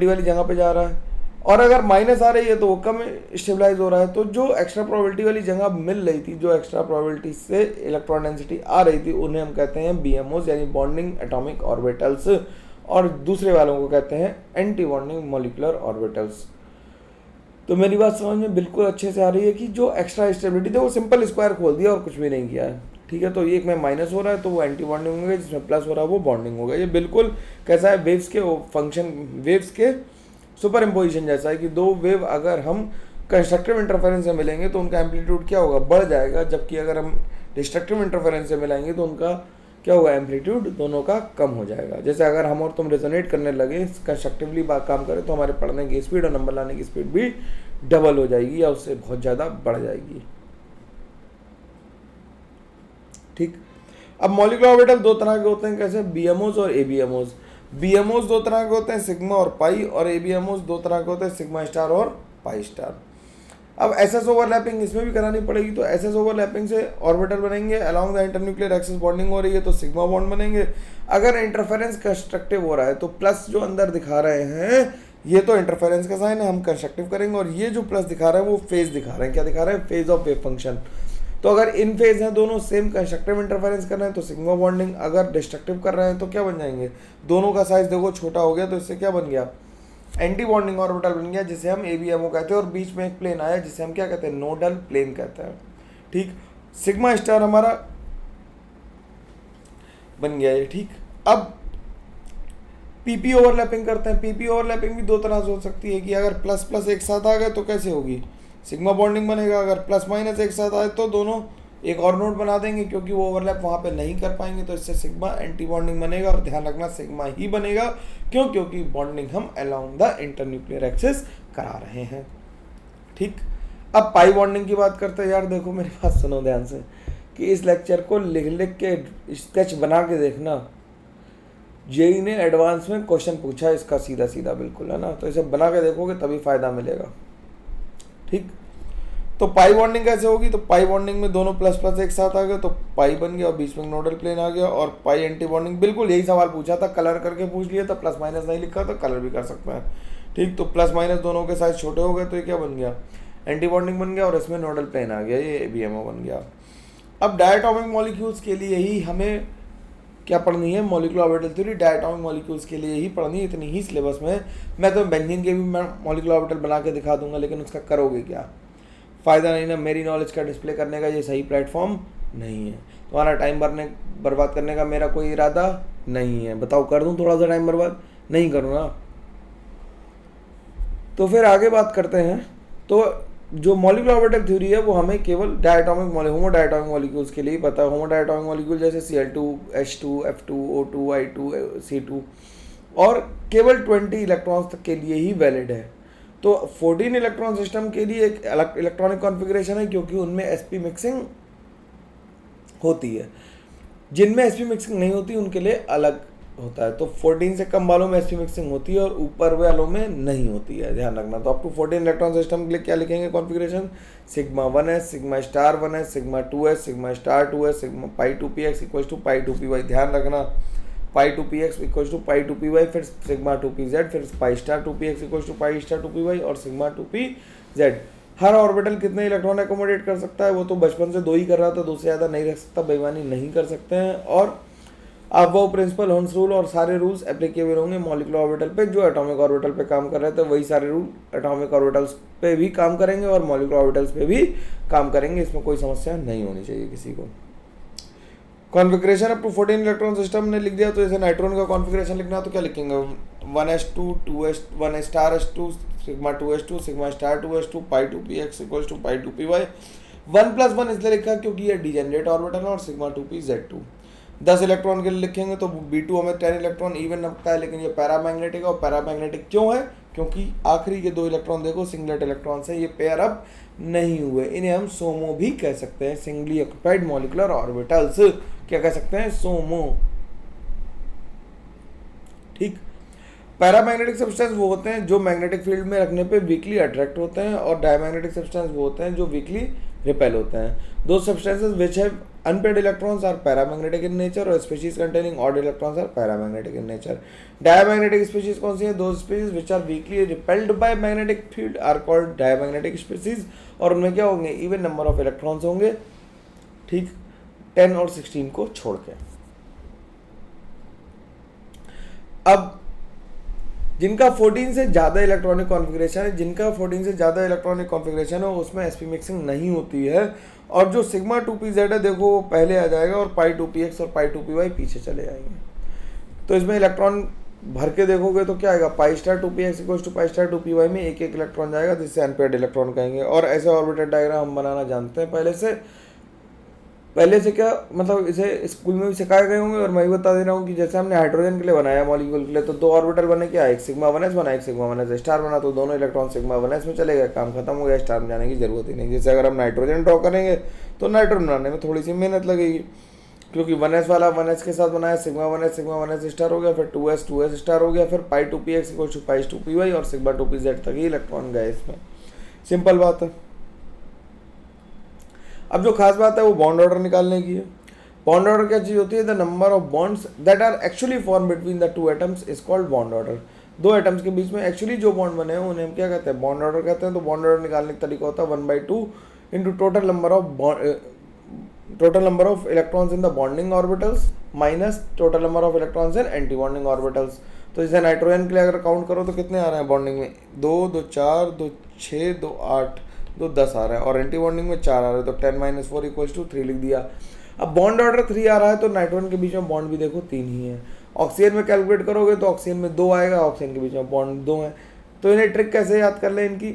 A: वाली जगह पे जा रहा है। और अगर माइनस आ रही है तो वो कम स्टेबलाइज हो रहा है। तो जो एक्स्ट्रा प्रोबेबिलिटी वाली जगह मिल रही थी, जो एक्स्ट्रा प्रोबेबिलिटी से इलेक्ट्रॉन डेंसिटी आ रही थी, उन्हें हम कहते हैं BMOs यानी बॉन्डिंग एटॉमिक ऑर्बिटल्स, और दूसरे वालों को कहते हैं एंटी बॉन्डिंग मॉलिक्यूलर ऑर्बिटल्स। तो मेरी बात समझ में बिल्कुल अच्छे से आ रही है कि जो एक्स्ट्रा स्टेबिलिटी थी वो सिंपल स्क्वायर खोल दिया और कुछ भी नहीं किया है। ठीक है, तो एक में माइनस हो रहा है तो वो एंटी बॉन्डिंग होगा, जिसमें प्लस हो रहा है वो बॉन्डिंग होगा। ये बिल्कुल कैसा है, वेव्स के फंक्शन, वेव्स के सुपर इम्पोजिशन जैसा है कि 2 वेव अगर हम कंस्ट्रक्टिव इंटरफेरेंस से मिलेंगे तो उनका एम्पलीट्यूड क्या होगा, बढ़ जाएगा, जबकि अगर हम डिस्ट्रक्टिव इंटरफेरेंस से मिलाएंगे तो उनका क्या होगा, एम्पलीट्यूड दोनों का कम हो जाएगा। जैसे अगर हम और तुम रेजोनेट करने लगे, कंस्ट्रक्टिवली काम करें तो हमारे पढ़ने की स्पीड और नंबर लाने की स्पीड भी डबल हो जाएगी या उससे बहुत ज़्यादा बढ़ जाएगी। ठीक, अब मॉलिक्यूलर ऑर्बिटल 2 तरह के होते हैं, कैसे, BMOs और ABMOs। BMOs 2 तरह के होते हैं, सिग्मा और पाई, और ABMOs 2 तरह के होते हैं, सिग्मा स्टार और पाई स्टार। अब SS ओवरलैपिंग इसमें भी करानी पड़ेगी, तो SS ओवरलैपिंग से ऑर्बिटल बनेंगे, along the internuclear axis bonding हो रही है तो सिग्मा बॉन्ड बनेंगे। अगर इंटरफेरेंस कंस्ट्रक्टिव हो रहा है तो प्लस जो अंदर दिखा रहे हैं ये तो इंटरफेरेंस का साइन है, हम कंस्ट्रक्टिव करेंगे, और ये जो प्लस दिखा रहा है वो फेज दिखा रहे हैं। क्या दिखा रहे हैं, फेज ऑफ वेव फंक्शन। तो अगर इन फेज हैं दोनों, सेम कंस्ट्रक्टिव इंटरफेरेंस कर रहे हैं तो सिग्मा बॉन्डिंग, अगर डिस्ट्रक्टिव कर रहे हैं तो क्या बन जाएंगे, दोनों का साइज देखो छोटा हो गया, तो इससे क्या बन गया, एंटी बॉन्डिंग ऑर्बिटल बन गया, जिसे हम ABMO कहते हैं, और बीच में एक प्लेन आया जिसे हम क्या कहते हैं, नोडल प्लेन कहते हैं। ठीक, सिग्मा स्टार हमारा बन गया ये। ठीक, अब PP ओवरलैपिंग करते हैं। PP ओवरलैपिंग भी 2 तरह से हो सकती है कि अगर प्लस प्लस एक साथ आ गए तो कैसे होगी, सिग्मा बॉन्डिंग बनेगा, अगर प्लस माइनस एक साथ आए तो दोनों एक और नोड बना देंगे, क्योंकि वो ओवरलैप वहाँ पे नहीं कर पाएंगे, तो इससे सिग्मा एंटी बॉन्डिंग बनेगा, और ध्यान रखना सिग्मा ही बनेगा, क्यों, क्योंकि बॉन्डिंग हम अलोंग द इंटरन्यूक्लियर एक्सिस करा रहे हैं। ठीक, अब पाई बॉन्डिंग की बात करते हैं। यार देखो मेरी बात सुनो ध्यान से कि इस लेक्चर को लिख लिख के स्केच बना के देखना। जेई ने एडवांस में क्वेश्चन पूछा है इसका सीधा सीधा, बिल्कुल, है ना, तो इसे बना के देखोगे तभी फायदा मिलेगा। ठीक, तो पाई बॉन्डिंग कैसे होगी? तो पाई बॉन्डिंग में दोनों प्लस प्लस एक साथ आ गए तो पाई बन गया और बीच में नोडल प्लेन आ गया। और पाई एंटी बॉन्डिंग, बिल्कुल यही सवाल पूछा था, कलर करके पूछ लिया था, प्लस माइनस नहीं लिखा तो कलर भी कर सकते हैं। ठीक, तो प्लस माइनस दोनों के साइज छोटे हो गए तो ये क्या बन गया? एंटी बॉन्डिंग बन गया और इसमें नोडल प्लेन आ गया, ये बीएमओ बन गया। अब डायटोमिक मॉलिक्यूल्स के लिए ही हमें क्या पढ़नी है? Molecular orbital theory diatomic molecules के लिए ही पढ़नी है, इतनी ही सिलेबस में। मैं तो बेंजीन के भी मॉलिक्यूलर ऑर्बिटल बना के दिखा दूंगा, लेकिन उसका करोगे क्या? फ़ायदा नहीं ना, मेरी नॉलेज का डिस्प्ले करने का ये सही प्लेटफॉर्म नहीं है। तुम्हारा टाइम बर्बाद करने का मेरा कोई इरादा नहीं है। बताओ कर दूं थोड़ा सा टाइम बर्बाद? नहीं करूँ ना। तो फिर आगे बात करते हैं। तो जो मॉलिक्यूलर ऑर्बिटल थ्योरी है वो हमें केवल डायटोमिक होमोडायटोमिक मॉलिक्यूल्स के लिए पता है। होमोडायटोमिक मॉलिक्यूल जैसे Cl2, H2, F2, O2, I2, C2 और केवल 20 इलेक्ट्रॉन्स तक के लिए ही वैलिड है। तो 14 इलेक्ट्रॉन सिस्टम के लिए एक अलग इलेक्ट्रॉनिक कॉन्फ़िगरेशन है, क्योंकि उनमें sp मिक्सिंग होती है। जिनमें sp मिक्सिंग नहीं होती उनके लिए अलग होता है। तो 14 से कम वालों में sp मिक्सिंग होती है और ऊपर वालों में नहीं होती है, ध्यान रखना। तो अप टू 14 इलेक्ट्रॉन सिस्टम के लिए क्या लिखेंगे configuration? Sigma 1s, sigma star 1s, sigma 2s, sigma star 2s, sigma pi 2px equal to pi 2py। ध्यान रखना, पाई 2px equal to pi 2py, फिर सिग्मा 2pz, फिर pi star 2px equal to pi star 2py और सिग्मा 2pz। हर ऑर्बिटल कितने इलेक्ट्रॉन एकोमोडेट कर सकता है? वो तो बचपन से 2 ही कर रहा था, 2 से ज़्यादा नहीं रख सकता, बेईमानी नहीं कर सकते हैं। और अब वो प्रिंसिपल, हॉर्न्स रूल और सारे रूल्स एप्लीकेबल होंगे मॉलिक्यूलर ऑर्बिटल पे। जो एटॉमिक ऑर्बिटल पे काम कर रहे थे वही सारे रूल एटॉमिक ऑर्बिटल्स पे भी काम करेंगे और मॉलिक्यूलर ऑर्बिटल्स पे भी काम करेंगे। इसमें कोई समस्या नहीं होनी चाहिए किसी को। Configuration up to 14 electron system ने लिख दिया, तो जैसे नाइट्रोजन का कॉन्फ़िगरेशन लिखना तो क्या लिखेंगे? 1s2, 2s, 1 star s2, sigma 2s2, sigma star 2s2, pi 2px equal to pi 2py। 1+1 इसलिए लिखा क्योंकि ये डिजेनरेट ऑर्बिटल है और सिग्मा 2pz2। 10 इलेक्ट्रॉन के लिए लिखेंगे तो B2 हमें 10 इलेक्ट्रॉन इवन रखता है, लेकिन ये पैरामैग्नेटिक है। और पैरामैग्नेटिक क्यों है? क्योंकि आखिरी के 2 इलेक्ट्रॉन देखो सिंगलेट इलेक्ट्रॉन से, ये पेयर अप नहीं हुए। इन्हें हम सोमो भी कह सकते हैं, सिंगली ऑक्यूपाइड मॉलिक्यूलर ऑर्बिटल्स। क्या कह सकते हैं? सोमो। ठीक, पैरामैग्नेटिक सब्सटेंस वो होते हैं जो मैग्नेटिक फील्ड में रखने पे वीकली अट्रैक्ट होते हैं, और डायमैग्नेटिक सब्सटेंस वो होते हैं जो वीकली रिपेल होते हैं। Those substances which have unpaired electrons are paramagnetic in nature और species containing odd electrons are paramagnetic in nature. Diamagnetic species कौन सी है? Those species which are weakly repelled by magnetic field are called diamagnetic species. और उनमें क्या होंगे? इवन नंबर ऑफ इलेक्ट्रॉन्स होंगे, ठीक, 10 और 16 को छोड़ के। अब जिनका 14 से ज़्यादा इलेक्ट्रॉनिक कॉन्फ़िगरेशन है, उसमें sp मिक्सिंग नहीं होती है। और जो सिग्मा 2pz है देखो वो पहले आ जाएगा और पाई 2px और पाई 2py पीछे चले जाएंगे। तो इसमें इलेक्ट्रॉन भर के देखोगे तो क्या आएगा? Pi star 2px equal to pi star 2py में एक एक इलेक्ट्रॉन जाएगा, जिससे अनपेयर्ड इलेक्ट्रॉन कहेंगे। और ऐसे ऑर्बिटल डायग्राम हम बनाना जानते हैं पहले से क्या मतलब, इसे स्कूल में भी सिखाए गए होंगे। और मैं भी बता दे रहा हूँ कि जैसे हमने हाइड्रोजन के लिए बनाया मॉलिक्यूल के लिए, तो 2 ऑर्बिटल बने, क्या? एक सिग्मा 1s बना, एक सिग्मा 1s स्टार बना, तो दोनों इलेक्ट्रॉन सिग्मा 1s में चले गए, काम खत्म हो गया, स्टार में जाने की जरूरत ही नहीं। जैसे अगर हम नाइट्रोजन ड्रॉ करेंगे तो नाइट्रोजन बनाने में थोड़ी सी मेहनत लगेगी, क्योंकि 1s वाला 1s के साथ बनाया, सिग्मा 1s स्टार हो गया, फिर 2s स्टार हो गया, फिर पाई 2px equal to pi 2py और सिग्मा 2pz तक ही इलेक्ट्रॉन गए इसमें। सिंपल बात है। अब जो खास बात है वो बॉन्ड ऑर्डर निकालने की है। बॉन्ड ऑर्डर क्या चीज होती है? The number of bonds that are actually form between the 2 atoms is called bond order. 2 atoms के बीच में एक्चुअली जो बॉन्ड बने हैं उन्हें हम क्या कहते हैं? बॉन्ड ऑर्डर कहते हैं। तो बॉन्ड ऑर्डर निकालने का तरीका होता है 1/2 into total number of electrons in the bonding orbitals minus total number of electrons in anti bonding orbitals. तो जैसे नाइट्रोजन के लिए अगर काउंट करो तो कितने आ रहे हैं बॉन्डिंग में? 2, 2, 4, 2, 6, 2, 8, 2, 10 आ रहे हैं। और एंटी बॉन्डिंग में 4 आ रहे हैं, तो 10 - 4 इक्वल्स टू 3 लिख दिया। अब बॉन्ड ऑर्डर 3 आ रहा है तो नाइट्रोजन के बीच में बॉन्ड भी देखो 3 ही है। ऑक्सीजन में कैलकुलेट करोगे तो ऑक्सीजन में 2 आएगा, ऑक्सीजन के बीच में बॉन्ड 2 है। तो इन्हें ट्रिक कैसे याद कर ले इनकी?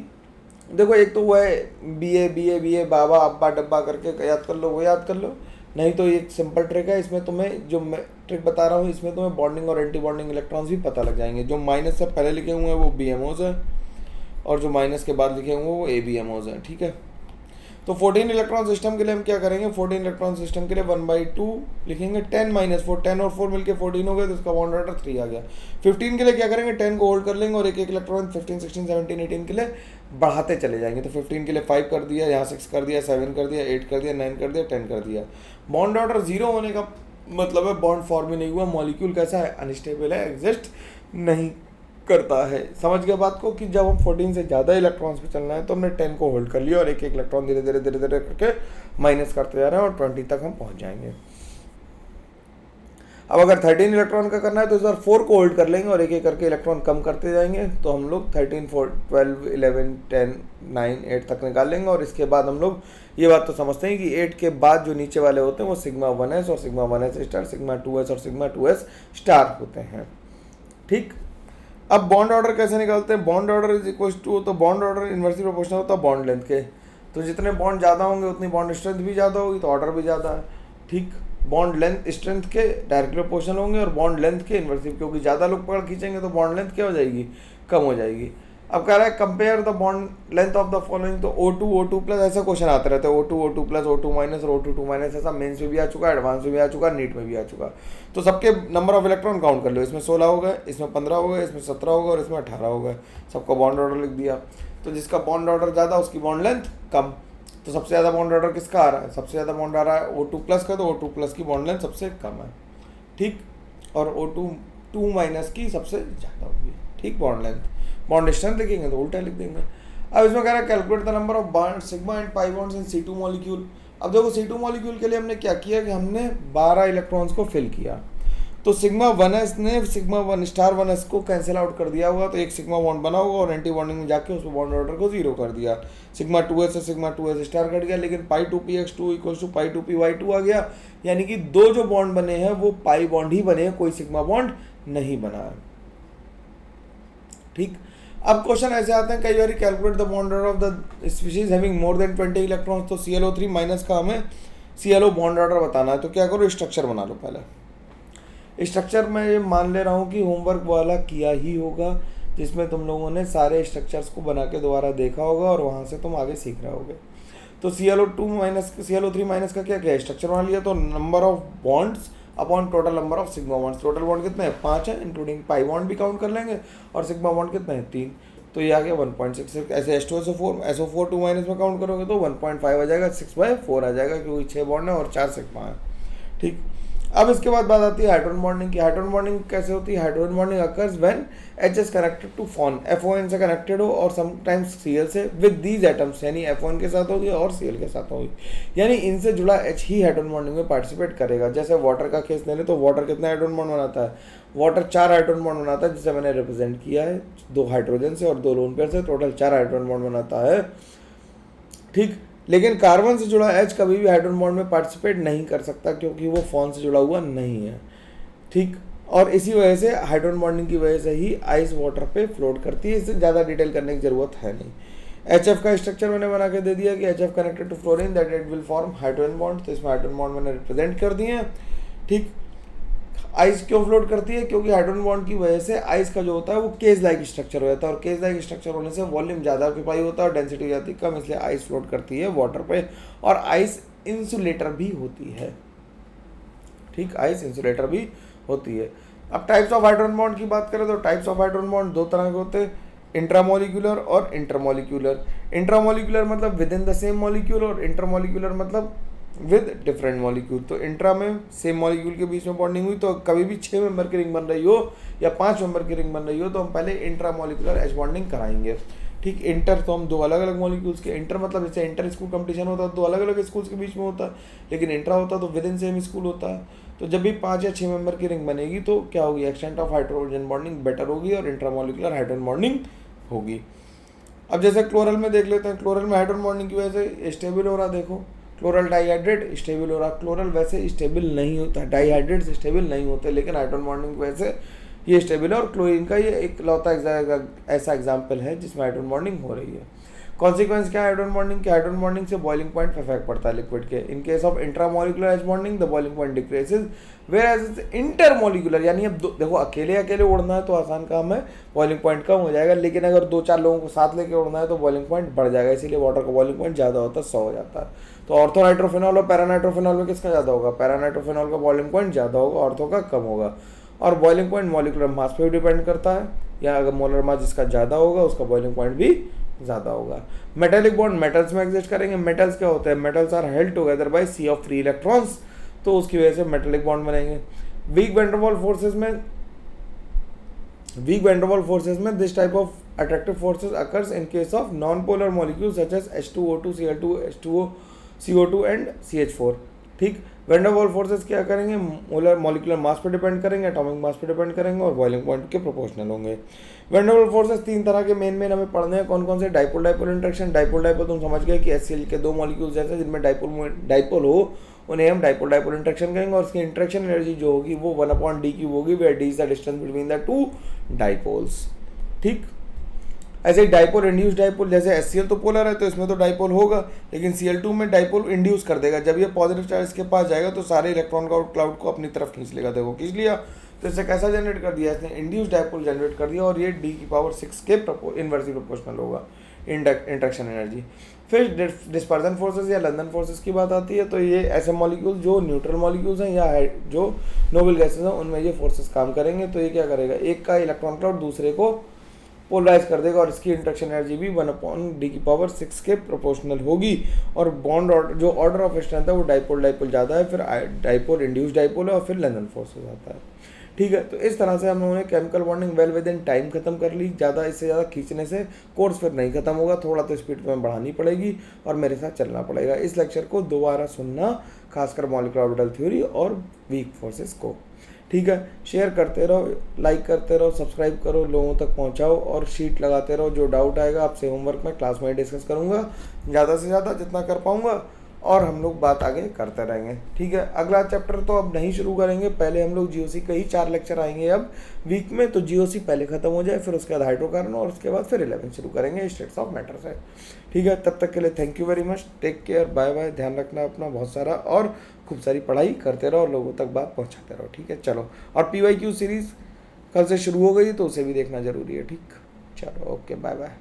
A: देखो एक तो वो है BA बाबा अब्बा डब्बा करके याद कर लो, वो याद कर लो। नहीं तो ये सिंपल ट्रिक है, इसमें तुम्हें जो मैं ट्रिक बता रहा हूँ इसमें तुम्हें बॉन्डिंग और एंटी बॉन्डिंग इलेक्ट्रॉन्स भी पता लग जाएंगे। जो माइनस से पहले लिखे हुए हैं वो BMOs है, और जो माइनस के बाद लिखे होंगे वो ABMOs हैं, ठीक है। तो 14 इलेक्ट्रॉन सिस्टम के लिए हम क्या करेंगे, 14 इलेक्ट्रॉन सिस्टम के लिए 1/2 लिखेंगे, 10 - 4, 10 और 4 मिलके 14 हो गए, तो इसका बॉन्ड ऑर्डर 3 आ गया। 15 के लिए क्या करेंगे, 10 को होल्ड कर लेंगे और एक एक इलेक्ट्रॉन 15, 16, 17, 18 के लिए बढ़ाते चले जाएंगे। तो 15 के लिए 5 कर दिया, यहाँ 6 कर दिया, 7 कर दिया, 8 कर दिया, 9 कर दिया, 10 कर दिया। बॉन्ड ऑर्डर 0 होने का मतलब है बॉन्ड फॉर्म ही नहीं हुआ, मॉलिक्यूल कैसा है, अनस्टेबल है, एग्जिस्ट नहीं करता है। समझ गए बात को कि जब हम 14 से ज़्यादा इलेक्ट्रॉन्स पे चलना है तो हमने 10 को होल्ड कर लिया और एक एक इलेक्ट्रॉन धीरे धीरे धीरे धीरे करके माइनस करते जा रहे हैं और 20 तक हम पहुंच जाएंगे। अब अगर 13 इलेक्ट्रॉन का करना है तो इस बार 4 को होल्ड कर लेंगे और एक एक करके इलेक्ट्रॉन कम करते जाएंगे, तो हम लोग 13, 4, 12, 11, 10, 9, 8 तक निकाल लेंगे। और इसके बाद हम लोग ये बात तो समझते हैं कि 8 के बाद जो नीचे वाले होते हैं वो सिग्मा 1s और sigma 1s star, sigma 2s और सिग्मा 2s स्टार होते हैं, ठीक। अब बॉन्ड ऑर्डर कैसे निकालते हैं, bond order is equal to, तो बॉन्ड ऑर्डर इनवर्सली प्रोपोर्शनल होता है बॉन्ड लेंथ के, तो जितने बॉन्ड ज़्यादा होंगे उतनी बॉन्ड स्ट्रेंथ भी ज़्यादा होगी, तो ऑर्डर भी ज़्यादा है, ठीक। बॉन्ड लेंथ स्ट्रेंथ के डायरेक्टली प्रोपोर्शनल होंगे और बॉन्ड लेंथ के इनवर्सली, क्योंकि ज़्यादा लोग पकड़ खींचेंगे तो बॉन्ड लेंथ क्या हो जाएगी, कम हो जाएगी। अब कह रहा है compare the bond length of the following, तो O2 प्लस ऐसा क्वेश्चन आते रहते हैं, O2 प्लस, O2 माइनस और O2 माइनस, ऐसा मेंस में भी आ चुका है, एडवांस में भी आ चुका है, नीट में भी आ चुका। तो सबके नंबर ऑफ इलेक्ट्रॉन काउंट कर लो, इसमें 16 हो गए, इसमें 15 हो गए, इसमें 17 हो गए और इसमें 18 हो गए, सबका बॉन्ड ऑर्डर लिख दिया। तो जिसका बॉन्ड ऑर्डर ज़्यादा उसकी बॉन्ड लेंथ कम, तो सबसे ज़्यादा बॉन्ड ऑर्डर किसका आ रहा है, सबसे ज़्यादा बॉन्ड आ रहा है O2 प्लस का, तो O2 प्लस की बॉन्ड लेंथ सबसे कम है, ठीक, और O2 माइनस की सबसे ज़्यादा होगी, ठीक। बॉन्ड लेंथ, बॉन्ड स्ट्रेंथ लिखेंगे तो उल्टा लिख देंगे। अब इसमें कह रहा है calculate the number of bond sigma and pi bonds in C2 molecule. अब देखो C2 मॉलिक्यूल के लिए हमने क्या किया कि हमने 12 इलेक्ट्रॉन्स को फिल किया, तो सिग्मा 1s ने सिग्मा 1 स्टार 1s को कैंसिल आउट कर दिया होगा, तो एक सिग्मा बॉन्ड बना होगा और एंटी बॉन्डिंग में जाके उसमें बॉन्ड ऑर्डर को 0 कर दिया, सिग्मा 2s से सिग्मा 2s स्टार कट गया, लेकिन पाई 2px2 equals to pi 2py2 आ गया, यानी कि दो जो बॉन्ड बने हैं वो पाई बॉन्ड ही बने हैं, कोई सिग्मा बॉन्ड नहीं बना है, ठीक। अब क्वेश्चन ऐसे आते हैं कई बार, calculate the bond order of the species having more than 20 electrons, तो ClO3 माइनस का हमें ClO बॉन्ड ऑर्डर बताना है, तो क्या करो, स्ट्रक्चर बना लो पहले। स्ट्रक्चर में ये मान ले रहा हूँ कि होमवर्क वाला किया ही होगा, जिसमें तुम लोगों ने सारे स्ट्रक्चर्स को बना के दोबारा देखा होगा और वहाँ से तुम आगे सीख रहे होगे। तो ClO3 माइनस का क्या क्या स्ट्रक्चर बना लिया, तो number of bonds upon total number of sigma bonds, total bond कितने हैं 5 है, इंक्लूडिंग पाई बॉन्ड भी काउंट कर लेंगे, और सिग्मा बॉन्ड कितने हैं 3, तो ये आ गया 1.6। ऐसे SO4 2 माइनस में काउंट करोगे तो 1.5 आ जाएगा, 6/4 आ जाएगा, क्योंकि 6 बॉन्ड है और 4 सिग्मा है, ठीक। अब इसके बाद बात आती है हाइड्रोजन बॉन्डिंग की। हाइड्रोजन बॉन्डिंग कैसे होती है, hydrogen bonding occurs when H is connected to FON, FON से कनेक्टेड हो और समटाइम्स Cl से, विद दीज एटम्स, यानी FON के साथ होगी और Cl के साथ होगी, यानी इनसे जुड़ा H ही हाइड्रोजन बॉन्डिंग में पार्टिसिपेट करेगा। जैसे वाटर का केस ले ले तो वाटर कितना हाइड्रोजन बॉन्ड बनाता है, वाटर 4 हाइड्रोजन बॉन्ड बनाता है, जिसे मैंने रिप्रेजेंट किया है 2 हाइड्रोजन से और 2 लोन पेयर से, टोटल 4 हाइड्रोजन बॉन्ड बनाता है, ठीक। लेकिन कार्बन से जुड़ा H कभी भी हाइड्रोजन बॉन्ड में पार्टिसिपेट नहीं कर सकता, क्योंकि वो FON से जुड़ा हुआ नहीं है, ठीक। और इसी वजह से हाइड्रोजन बॉन्डिंग की वजह से ही आइस वाटर पे फ्लोट करती है, इससे ज़्यादा डिटेल करने की ज़रूरत है नहीं। HF का स्ट्रक्चर मैंने बना के दे दिया कि HF connected to fluorine that it will form hydrogen bond, तो इसमें हाइड्रोजन बॉन्ड मैंने रिप्रेजेंट कर दिए हैं, ठीक। आइस क्यों फ्लोट करती है, क्योंकि हाइड्रोजन बॉन्ड की वजह से आइस का जो होता है वो केज लाइक स्ट्रक्चर हो जाता है, और केज लाइक स्ट्रक्चर होने से वॉल्यूम ज़्यादा ऑक्यूपाई होता है और डेंसिटी हो जाती है कम, इसलिए आइस फ्लोट करती है वाटर पे, और आइस इंसुलेटर भी होती है, ठीक, आइस इंसुलेटर भी होती है। अब टाइप्स ऑफ हाइड्रोजन बॉन्ड की बात करें तो टाइप्स ऑफ हाइड्रोजन बॉन्ड 2 तरह के होते हैं, इंट्रामोलिकुलर और इंटरमोलिकुलर। इंट्रामोलिकुलर मतलब with in the same molecule, और इंटरमोलिकुलर मतलब विद डिफरेंट मॉलिक्यूल। तो इंट्रा में सेम मॉलिक्यूल के बीच में बॉन्डिंग हुई, तो कभी भी 6 मेंबर की रिंग बन रही हो या 5 मेंबर की रिंग बन रही हो तो हम पहले इंट्रामोलिकुलर एच बॉन्डिंग कराएंगे, ठीक। इंटर तो हम 2 अलग अलग मॉलिक्यूल्स के, इंटर मतलब जैसे इंटर स्कूल कंपटीशन होता है 2 अलग अलग स्कूल्स के बीच में होता है, लेकिन इंट्रा होता तो विद इन सेम स्कूल होता है। तो जब भी 5 या 6 मेंबर की रिंग बनेगी तो क्या होगी, extent of hydrogen bonding better होगी और इंट्रामोलिकुलर हाइड्रोजन बॉन्डिंग होगी। अब जैसे क्लोरल में देख लेते हैं, क्लोरल में हाइड्रोजन बॉन्डिंग की वजह से स्टेबल हो रहा, देखो क्लोरल डाइहाइड्रेट स्टेबल हो रहा, क्लोरल वैसे स्टेबल नहीं होता, डाइहाइड्रेट स्टेबल नहीं होते, लेकिन हाइड्रोजन बॉन्डिंग की वजह से ये स्टेबल है, और क्लोरीन का ये एक लौता ऐसा एग्जाम्पल है जिसमें हाइड्रोजन बॉन्डिंग हो रही है। कॉन्सिक्वेंस क्या है हाइड्रोजन बॉन्डिंग के? हाइड्रोजन बॉन्डिंग से बॉइलिंग पॉइंट इफेक्ट पड़ता है लिक्विड के। In case of intramolecular H bonding the boiling point decreases, whereas intermolecular, यानी अब देखो अकेले अकेले उड़ना है तो आसान काम है, बॉइलिंग पॉइंट कम हो जाएगा, लेकिन अगर 2-4 लोगों को साथ लेके उड़ना है तो बॉइलिंग पॉइंट बढ़ जाएगा, इसीलिए वाटर का बॉइलिंग पॉइंट ज़्यादा होता है, 100 हो जाता है। तो ऑर्थोनाइट्रोफिनॉल और पैरानाइट्रोफिनॉल में किसका ज़्यादा होगा? पैरानाइट्रोफिनॉल का बॉइलिंग पॉइंट ज़्यादा होगा, ऑर्थो का कम होगा। और बॉइलिंग पॉइंट मॉलिकुलर मास पे भी डिपेंड करता है, या अगर मोलर मास जिसका ज़्यादा होगा उसका बॉइलिंग पॉइंट भी ज़्यादा होगा। मेटेलिक बॉन्ड मेटल्स में एग्जिस्ट करेंगे। मेटल्स क्या होते हैं? Metals are held together by sea of free electrons, तो उसकी वजह से मेटेलिक बॉन्ड बनेंगे। वीक वैन डर फोर्सेस में this type of attractive forces occurs in case of non-polar molecules such as H2O2, Cl2, H2O, CO2 and CH4। ठीक, वैन डर वाल फोर्सेस क्या करेंगे? मॉलिकुलर मास पे डिपेंड करेंगे, एटॉमिक मास पे डिपेंड करेंगे और बॉइलिंग पॉइंट के प्रोपोर्शनल होंगे। वैन डर वाल फोर्सेस 3 तरह के मेन हमें पढ़ने हैं। कौन कौन से? Dipole dipole interaction. डाइपोल तुम समझ गए कि HCl के 2 मॉलिक्यूल्स ऐसे जिनमें डाइपोल हो, उन्हें हम डाइपोल डाइपोल इंटरेक्शन कहेंगे, और उसकी इंटरेक्शन एनर्जी जो होगी वो 1/d होगी, where d is the distance between the 2 dipoles. ठीक, ऐसे ही डाइपोल इंड्यूस डाइपोल, जैसे HCl तो पोलर है तो इसमें तो डाइपोल होगा, लेकिन Cl2 में डाइपोल इंड्यूस कर देगा। जब ये पॉजिटिव चार्ज के पास जाएगा तो सारे इलेक्ट्रॉन का क्लाउड को अपनी तरफ खींच लेगा। देखो खींच लिया, तो इससे कैसा जनरेट कर दिया इसने? इंड्यूस डाइपोल जनरेट कर दिया, और ये d6 के इनवर्सली प्रोपोर्शनल होगा इंटरेक्शन एनर्जी। फिर डिस्पर्जन फोर्सेस या लंदन फोर्सेस की बात आती है, तो ये ऐसे मॉलिक्यूल जो न्यूट्रल मॉलिक्यूल्स हैं या जो नोबल गैसेस हैं उनमें ये फोर्सेस काम करेंगे। तो ये क्या करेगा? एक का इलेक्ट्रॉन क्लाउड दूसरे को पोलराइज कर देगा, और इसकी इंटरेक्शन एनर्जी भी 1/d6 के प्रोपोर्शनल होगी। और बॉन्ड ऑर्डर, जो ऑर्डर ऑफ स्ट्रेंथ है वो डाइपोल डाइपोल ज़्यादा है, फिर डाइपोल इंड्यूस डाइपोल है, और फिर लंदन फोर्सेस आता है। ठीक है, तो इस तरह से हम लोगों ने chemical bonding well with in time खत्म कर ली। ज़्यादा इससे ज़्यादा खींचने से कोर्स फिर नहीं खत्म होगा, थोड़ा तो स्पीड में बढ़ानी पड़ेगी और मेरे साथ चलना पड़ेगा। इस लेक्चर को दोबारा सुनना, खासकर मॉलिक्यूलर ऑर्बिटल थ्योरी और वीक फोर्सेस को। ठीक है, शेयर करते रहो, लाइक करते रहो, सब्सक्राइब करो, लोगों तक पहुंचाओ, और शीट लगाते रहो। जो डाउट आएगा आपसे होमवर्क में क्लास में डिस्कस करूंगा, ज़्यादा से ज़्यादा जितना कर पाऊंगा, और हम लोग बात आगे करते रहेंगे। ठीक है, अगला चैप्टर तो अब नहीं शुरू करेंगे, पहले हम लोग जीओसी का ही 4 लेक्चर आएंगे अब वीक में, तो जीओसी पहले खत्म हो जाए, फिर उसके बाद हाइड्रोकार्बन, और उसके बाद फिर 11 शुरू करेंगे स्टेट्स ऑफ मैटर से। ठीक है, तब तक के लिए thank you very much, take care, bye bye, ध्यान रखना अपना बहुत सारा, और खूब सारी पढ़ाई करते रहो, लोगों तक बात पहुँचाते रहो। ठीक है, चलो, और PYQ सीरीज़ कल से शुरू हो गई तो उसे भी देखना जरूरी है। ठीक, चलो, ओके, बाय बाय।